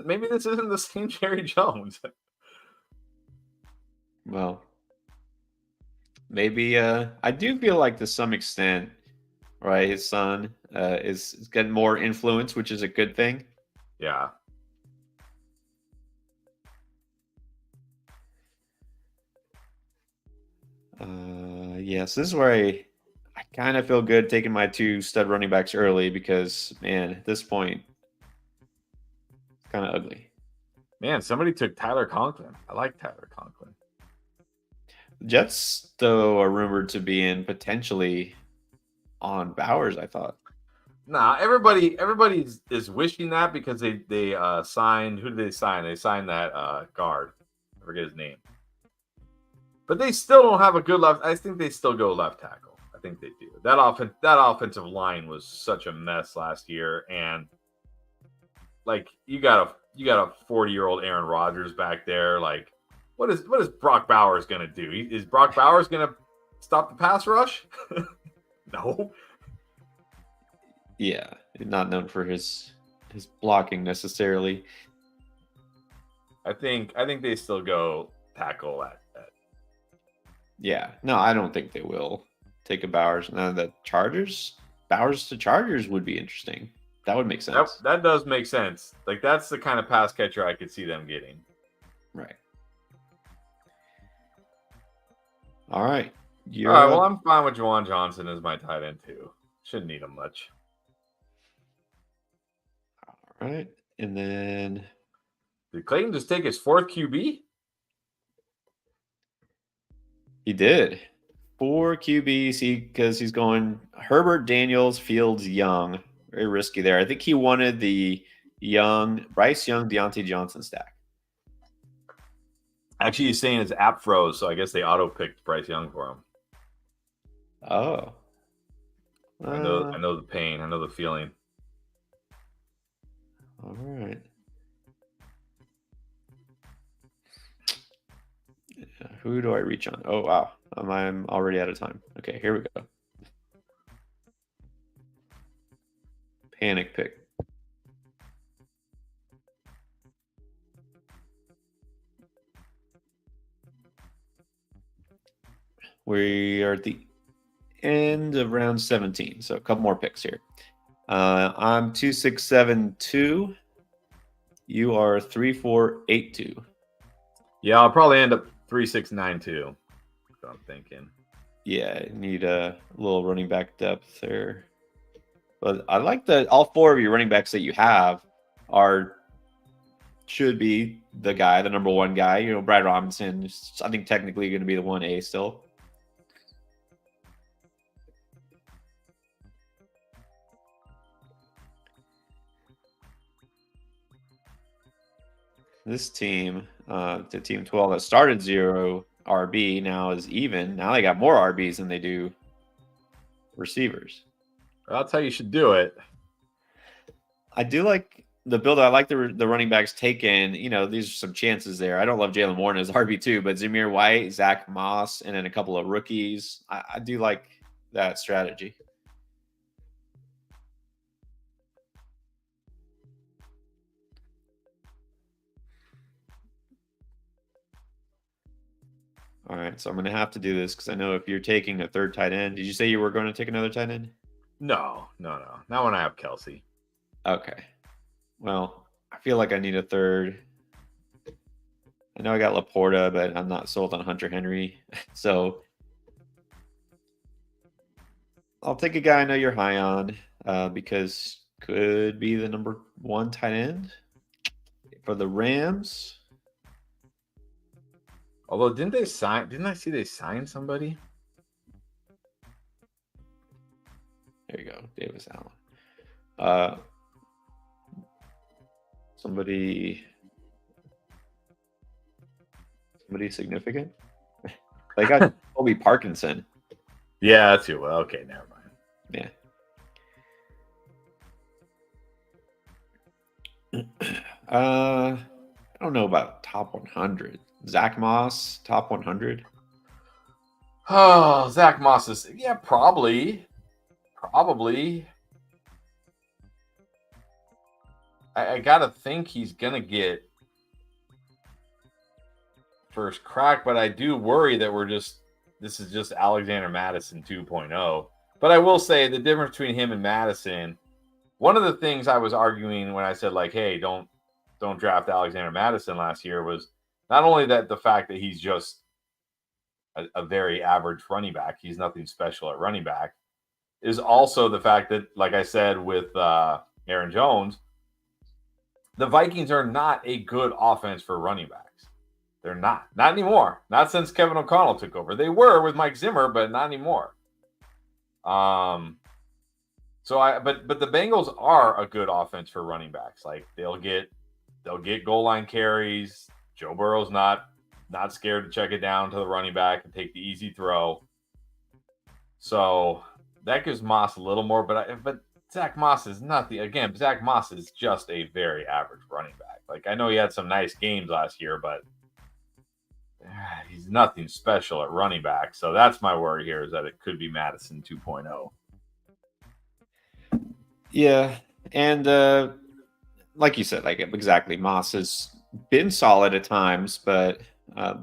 maybe this isn't the same Jerry Jones. Well, maybe I do feel like to some extent, right, his son is getting more influence, which is a good thing. Yeah. Yes, this is where I kind of feel good taking my 2 stud running backs early because, man, at this point, it's kind of ugly. Man, somebody took Tyler Conklin. I like Tyler Conklin. The Jets, though, are rumored to be in potentially on Bowers, I thought. Nah, everybody is wishing that because they signed. Who did they sign? They signed that guard. I forget his name. But they still don't have a good left. I think they still go left tackle. I think they do. That offensive line was such a mess last year, and like you got a 40-year-old Aaron Rodgers back there. Like, what is Brock Bowers gonna do? Is Brock Bowers gonna stop the pass rush? No. Yeah, not known for his blocking necessarily. I think they still go tackle at. Yeah, no, I don't think they will take a Bowers. Now the Bowers to Chargers would be interesting. That would make sense. That does make sense. Like that's the kind of pass catcher I could see them getting. Right. All right. All right. Well, I'm fine with Juwan Johnson as my tight end too. Shouldn't need him much. All right. And then did Clayton just take his 4th QB? He did. 4 QBs because he's going Herbert, Daniels, Fields, Young. Very risky there. I think he wanted the Bryce Young, Deontay Johnson stack. Actually, he's saying his app froze, so I guess they auto-picked Bryce Young for him. Oh. I know the pain. I know the feeling. All right. Who do I reach on? Oh, wow. I'm already out of time. Okay, here we go. Panic pick. We are at the end of round 17, so a couple more picks here. I'm 2672. You are 3482. Yeah, I'll probably end up 3692. That's what I'm thinking. Yeah, need a little running back depth there. But I like that all 4 of your running backs that you have should be the guy, the number 1 guy. You know, Brad Robinson is, I think, technically going to be the 1A still. This team, the team 12 that started 0 RB now is even. Now they got more RBs than they do receivers. Well, that's how you should do it. I do like the build. I like the running backs taken. You know, these are some chances there. I don't love Jalen Warren as RB2, but Zamir White, Zach Moss, and then a couple of rookies. I do like that strategy. All right, so I'm going to have to do this because I know if you're taking a 3rd tight end, did you say you were going to take another tight end? No. Not when I have Kelsey. Okay. Well, I feel like I need a 3rd. I know I got Laporta, but I'm not sold on Hunter Henry. So I'll take a guy I know you're high on because could be the number 1 tight end for the Rams. Although, didn't I see they signed somebody? There you go, Davis Allen. Somebody significant? They got Colby Parkinson. Yeah, that's who. Well, okay, never mind. Yeah. I don't know about top 100. Zach Moss, top 100. Oh, Zach Moss is probably. I gotta think he's gonna get first crack, but I do worry that this is just Alexander Madison 2.0. But I will say the difference between him and Madison, one of the things I was arguing when I said, like, hey, don't draft Alexander Madison last year was not only that the fact that he's just a very average running back, he's nothing special at running back, is also the fact that, like I said with Aaron Jones, the Vikings are not a good offense for running backs. They're not anymore. Not since Kevin O'Connell took over. They were with Mike Zimmer, but not anymore. But the Bengals are a good offense for running backs. Like they'll get goal line carries. Joe Burrow's not scared to check it down to the running back and take the easy throw. So that gives Moss a little more, but Zach Moss is nothing. Again, Zach Moss is just a very average running back. Like I know he had some nice games last year, but he's nothing special at running back. So that's my worry here, is that it could be Madison 2.0. Yeah, and like you said, like exactly, Moss has been solid at times, but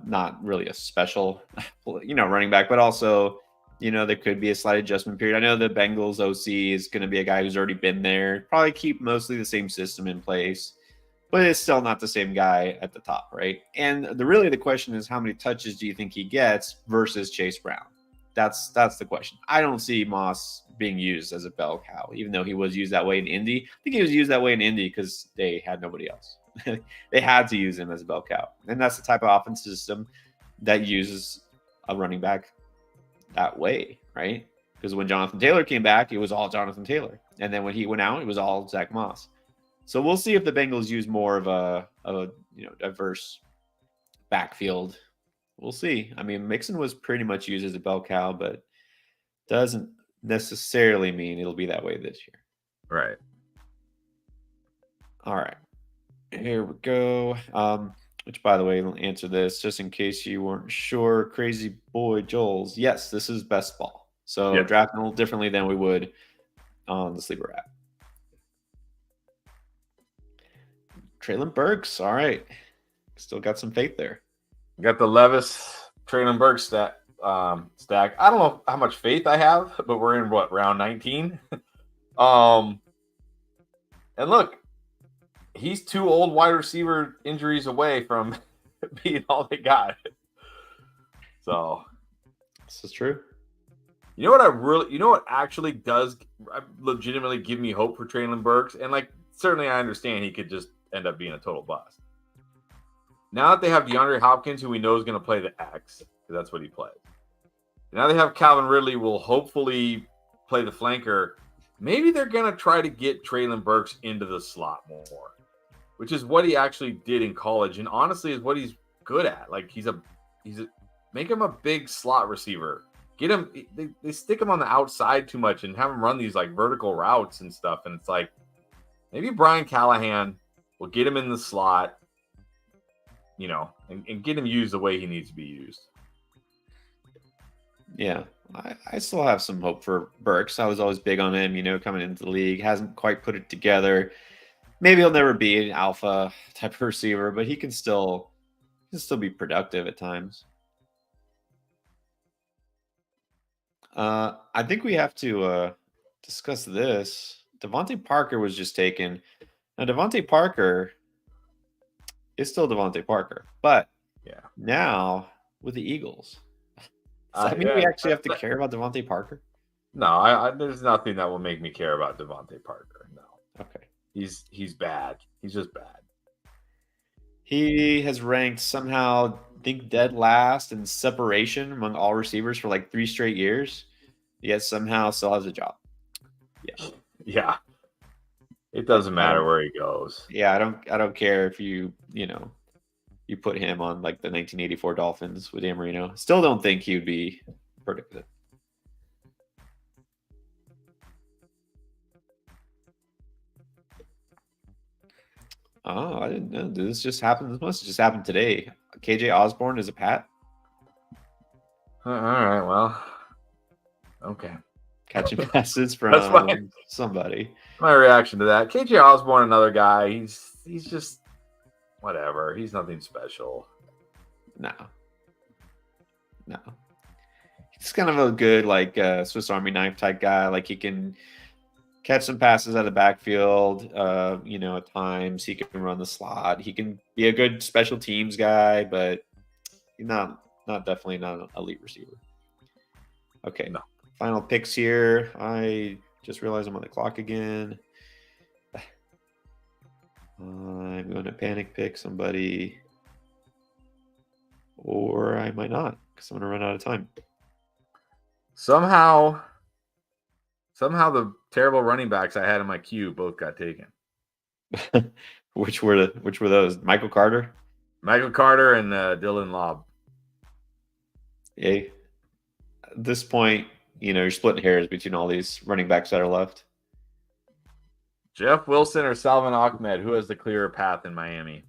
not really a special, running back. But also, there could be a slight adjustment period. I know the Bengals OC is going to be a guy who's already been there. Probably keep mostly the same system in place, but it's still not the same guy at the top, right? And the question is, how many touches do you think he gets versus Chase Brown? That's the question. I don't see Moss being used as a bell cow, even though he was used that way in Indy. I think he was used that way in Indy because they had nobody else. They had to use him as a bell cow, and that's the type of offense system that uses a running back that way, right? Because when Jonathan Taylor came back, it was all Jonathan Taylor, and then when he went out, it was all Zach Moss. So we'll see if the Bengals use more of a diverse backfield. We'll see. I mean, Mixon was pretty much used as a bell cow, but doesn't necessarily mean it'll be that way this year. Right. All right. Here we go. Which, by the way, I'll answer this just in case you weren't sure. Crazy Boy Joel's. Yes, this is best ball. So drafting a little differently than we would on the Sleeper app. Traylon Burks. All right. Still got some faith there. Got the Levis Traylon Burks stack. I don't know how much faith I have, but we're in round 19. And look, he's 2 old wide receiver injuries away from being all they got. So this is true. You know what actually does legitimately give me hope for Traylon Burks? And certainly I understand he could just end up being a total bust. Now that they have DeAndre Hopkins, who we know is going to play the X, because that's what he plays. Now they have Calvin Ridley, will hopefully play the flanker. Maybe they're going to try to get Traylon Burks into the slot more, which is what he actually did in college, and honestly is what he's good at. Make him a big slot receiver. Get him. They stick him on the outside too much and have him run these vertical routes and stuff. And it's maybe Brian Callahan will get him in the slot, and get him used the way he needs to be used. Yeah, I still have some hope for Burks. I was always big on him, coming into the league. Hasn't quite put it together. Maybe he'll never be an alpha type of receiver, but he can still be productive at times. I think we have to discuss this. Devontae Parker was just taken. Now, Devontae Parker is still Devontae Parker, but now with the Eagles. Does that mean we actually have to care about Devontae Parker? No, there's nothing that will make me care about Devontae Parker. No. Okay. He's bad. He's just bad. He has ranked somehow, I think, dead last in separation among all receivers for 3 straight years. Yet somehow still has a job. Yeah. Yeah. It doesn't matter where he goes. Yeah, I don't care if you put him on the 1984 Dolphins with Dan Marino. Still don't think he would be productive. Oh, I didn't know. Did this just happen? This must have just happened today. KJ Osborne is a Pat. All right, well, okay. Catching passes from somebody. My reaction to that. KJ Osborne, another guy. He's just whatever. He's nothing special. No. He's kind of a good Swiss Army knife type guy. He can catch some passes out of the backfield. At times he can run the slot. He can be a good special teams guy, but definitely not an elite receiver. Okay, no. Final picks here. I just realized I'm on the clock again. I'm going to panic pick somebody, or I might not because I'm going to run out of time. Somehow the terrible running backs I had in my queue both got taken. Which were those? Michael Carter and Dylan Lobb. Yeah. At this point, you're splitting hairs between all these running backs that are left. Jeff Wilson or Salvin Ahmed, who has the clearer path in Miami?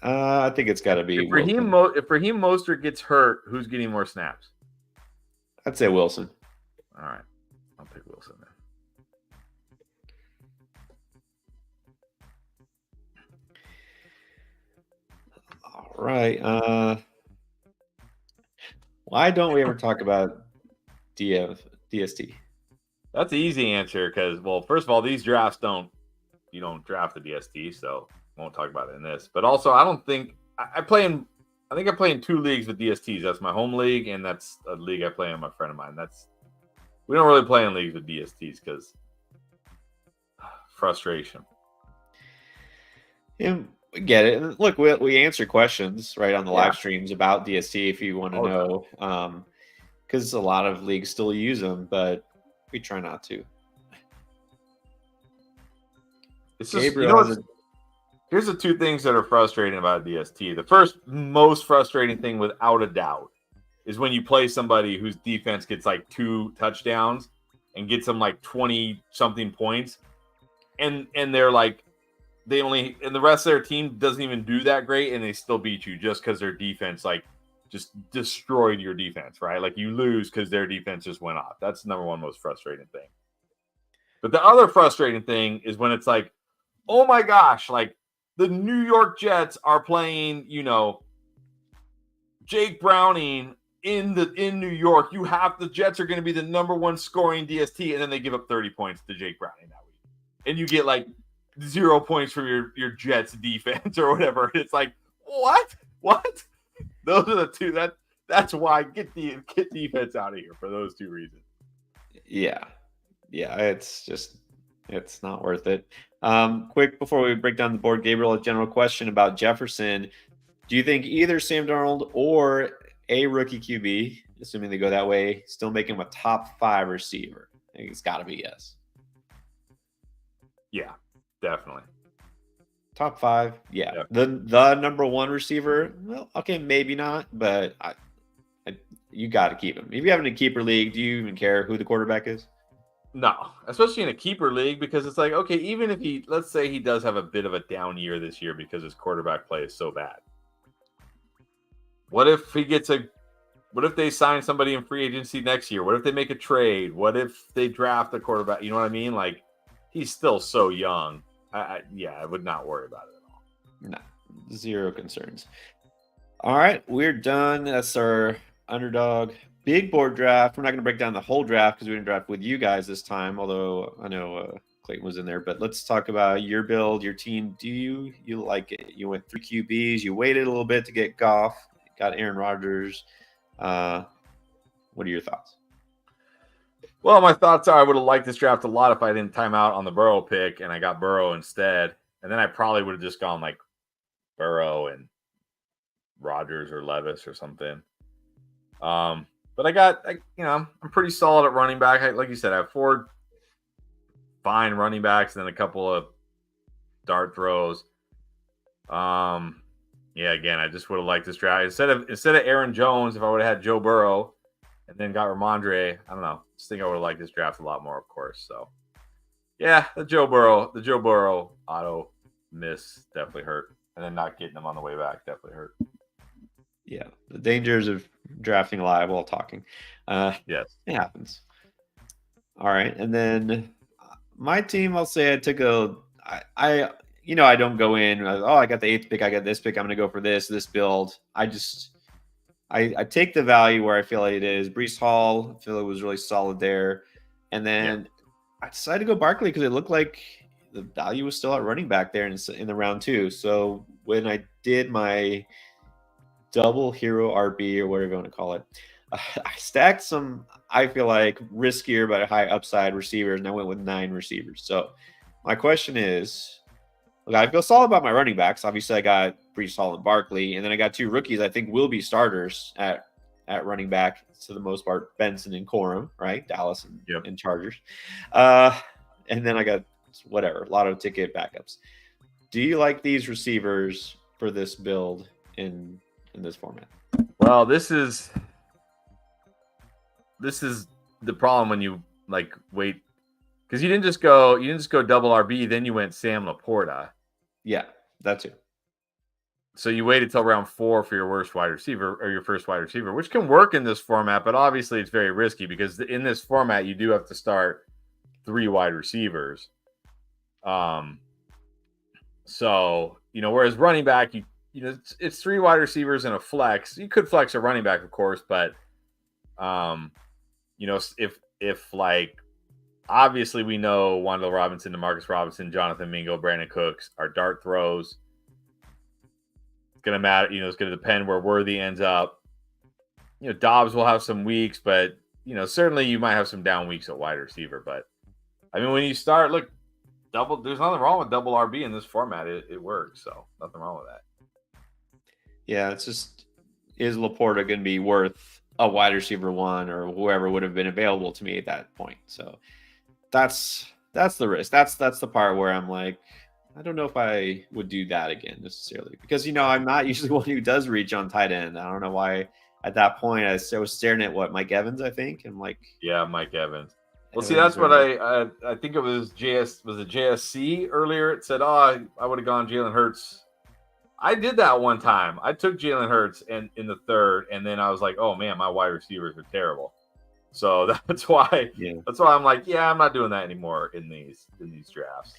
I think it's got to be if Raheem Mostert gets hurt, who's getting more snaps? I'd say Wilson. All right. I'll pick Wilson then. All right. Why don't we ever talk about DST? That's the easy answer because, well, first of all, these drafts you don't draft the DST, so won't talk about it in this. But also, I don't think I play in. I think I play in 2 leagues with DSTs. That's my home league, and that's a league I play in with my friend of mine. We don't really play in leagues with DSTs because frustration. Yeah, we get it. Look, we answer questions right on the live streams about DST if you want to know, because a lot of leagues still use them, but we try not to. It's just, here's the 2 things that are frustrating about DST. The first most frustrating thing, without a doubt, is when you play somebody whose defense gets like 2 touchdowns and gets them like 20 something points, and they're like and the rest of their team doesn't even do that great, and they still beat you just because their defense like just destroyed your defense, right? Like you lose because their defense just went off. That's the number 1 most frustrating thing. But the other frustrating thing is when it's like, oh my gosh, like the New York Jets are playing, Jake Browning in New York. The Jets are going to be the number 1 scoring DST, and then they give up 30 points to Jake Browning that week. And you get like 0 points from your Jets defense or whatever. It's like, what? Those are the 2. That's why get defense out of here for those 2 reasons. Yeah. It's not worth it. Quick before we break down the board, Gabriel, a general question about Jefferson. Do you think either Sam Darnold or a rookie QB, assuming they go that way, still make him a top 5 receiver? I think it's got to be yes. Yeah, definitely. Top 5, yeah. Yep. The number 1 receiver, well, okay, maybe not, but you got to keep him. If you have in a keeper league, do you even care who the quarterback is? No, especially in a keeper league, because it's like, okay, even if let's say he does have a bit of a down year this year because his quarterback play is so bad. What if they sign somebody in free agency next year? What if they make a trade? What if they draft a quarterback? You know what I mean? Like, he's still so young. I would not worry about it at all. No, 0 concerns. All right, we're done. That's our Underdog big board draft. We're not going to break down the whole draft because we didn't draft with you guys this time, although I know Clayton was in there. But let's talk about your build, your team. Do you like it? You went 3 QBs. You waited a little bit to get Goff. Got Aaron Rodgers. What are your thoughts? Well, my thoughts are I would have liked this draft a lot if I didn't time out on the Burrow pick and I got Burrow instead. And then I probably would have just gone like Burrow and Rodgers or Levis or something. But I'm pretty solid at running back. Like you said, I have 4 fine running backs and then a couple of dart throws. Again, I just would have liked this draft. Instead of Aaron Jones, if I would have had Joe Burrow and then got Ramondre, I don't know. I just think I would have liked this draft a lot more, of course. So, yeah, the Joe Burrow auto miss definitely hurt. And then not getting him on the way back definitely hurt. Yeah, the dangers of drafting live while talking. Yes, it happens. All right, and then my team, I'll say I took I don't go in. I got the 8th pick. I got this pick. I'm going to go for this build. I take the value where I feel like it is. Breece Hall, I feel it was really solid there, and then I decided to go Barkley because it looked like the value was still at running back there in the round 2. So when I did my double hero RB or whatever you want to call it, I stacked some, I feel like, riskier but high upside receivers, and I went with 9 receivers. So my question is, look, I feel solid about my running backs. Obviously, I got Breece Hall and Barkley, and then I got 2 rookies I think will be starters at running back for the most part, Benson and Corum, right? Dallas and Chargers. And then I got lotto ticket backups. Do you like these receivers for this build in this format? Well, this is the problem when you wait, because you didn't just go double RB, then you went Sam Laporta. Yeah, that too. So you waited till round 4 for your worst wide receiver or your first wide receiver, which can work in this format, but obviously it's very risky because in this format you do have to start 3 wide receivers. So whereas running back, it's 3 wide receivers and a flex. You could flex a running back, of course, but if like obviously we know Wandale Robinson, DeMarcus Robinson, Jonathan Mingo, Brandon Cooks are dart throws. It's gonna matter, it's gonna depend where Worthy ends up. Dobbs will have some weeks, but certainly you might have some down weeks at wide receiver. But I mean, when you start, look, there's nothing wrong with double RB in this format. It works, so nothing wrong with that. Yeah, it's just, is Laporta going to be worth a wide receiver one or whoever would have been available to me at that point? So that's the risk. That's the part where I'm like, I don't know if I would do that again necessarily, because I'm not usually one who does reach on tight end. I don't know why. At that point, I was staring at Mike Evans, I think, and like, yeah, Mike Evans. Well, see, that's what I think it was. Was it JSC earlier? It said, "Oh, I would have gone Jalen Hurts." I did that one time. I took Jalen Hurts in the third, and then I was like, "Oh man, my wide receivers are terrible." So that's why. Yeah. That's why I'm like, yeah, I'm not doing that anymore in these drafts.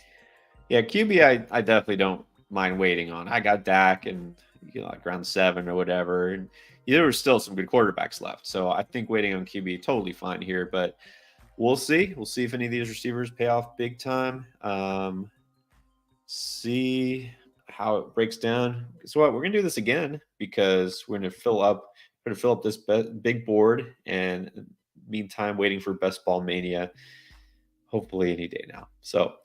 Yeah, QB, I definitely don't mind waiting on. I got Dak and like round 7 or whatever, and there were still some good quarterbacks left. So I think waiting on QB totally fine here, but we'll see. We'll see if any of these receivers pay off big time. See how it breaks down. Guess what? We're gonna do this again because we're gonna fill up this big board, and meantime waiting for Best Ball Mania hopefully any day now. So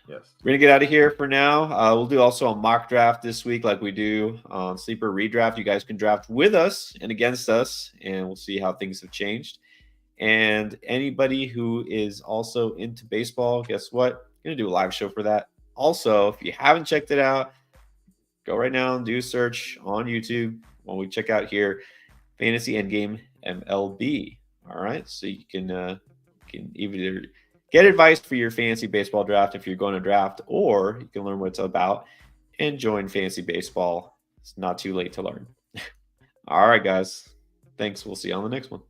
yes, we're gonna get out of here for now. We'll do also a mock draft this week like we do on Sleeper Redraft. You guys can draft with us and against us, and we'll see how things have changed. And anybody who is also into baseball, guess what? I'm gonna do a live show for that. Also, if you haven't checked it out, go right now and do a search on YouTube when we check out here, Fantasy Endgame MLB. All right, so you can either get advice for your fantasy baseball draft if you're going to draft, or you can learn what it's about and join fantasy baseball. It's not too late to learn. All right, guys. Thanks. We'll see you on the next one.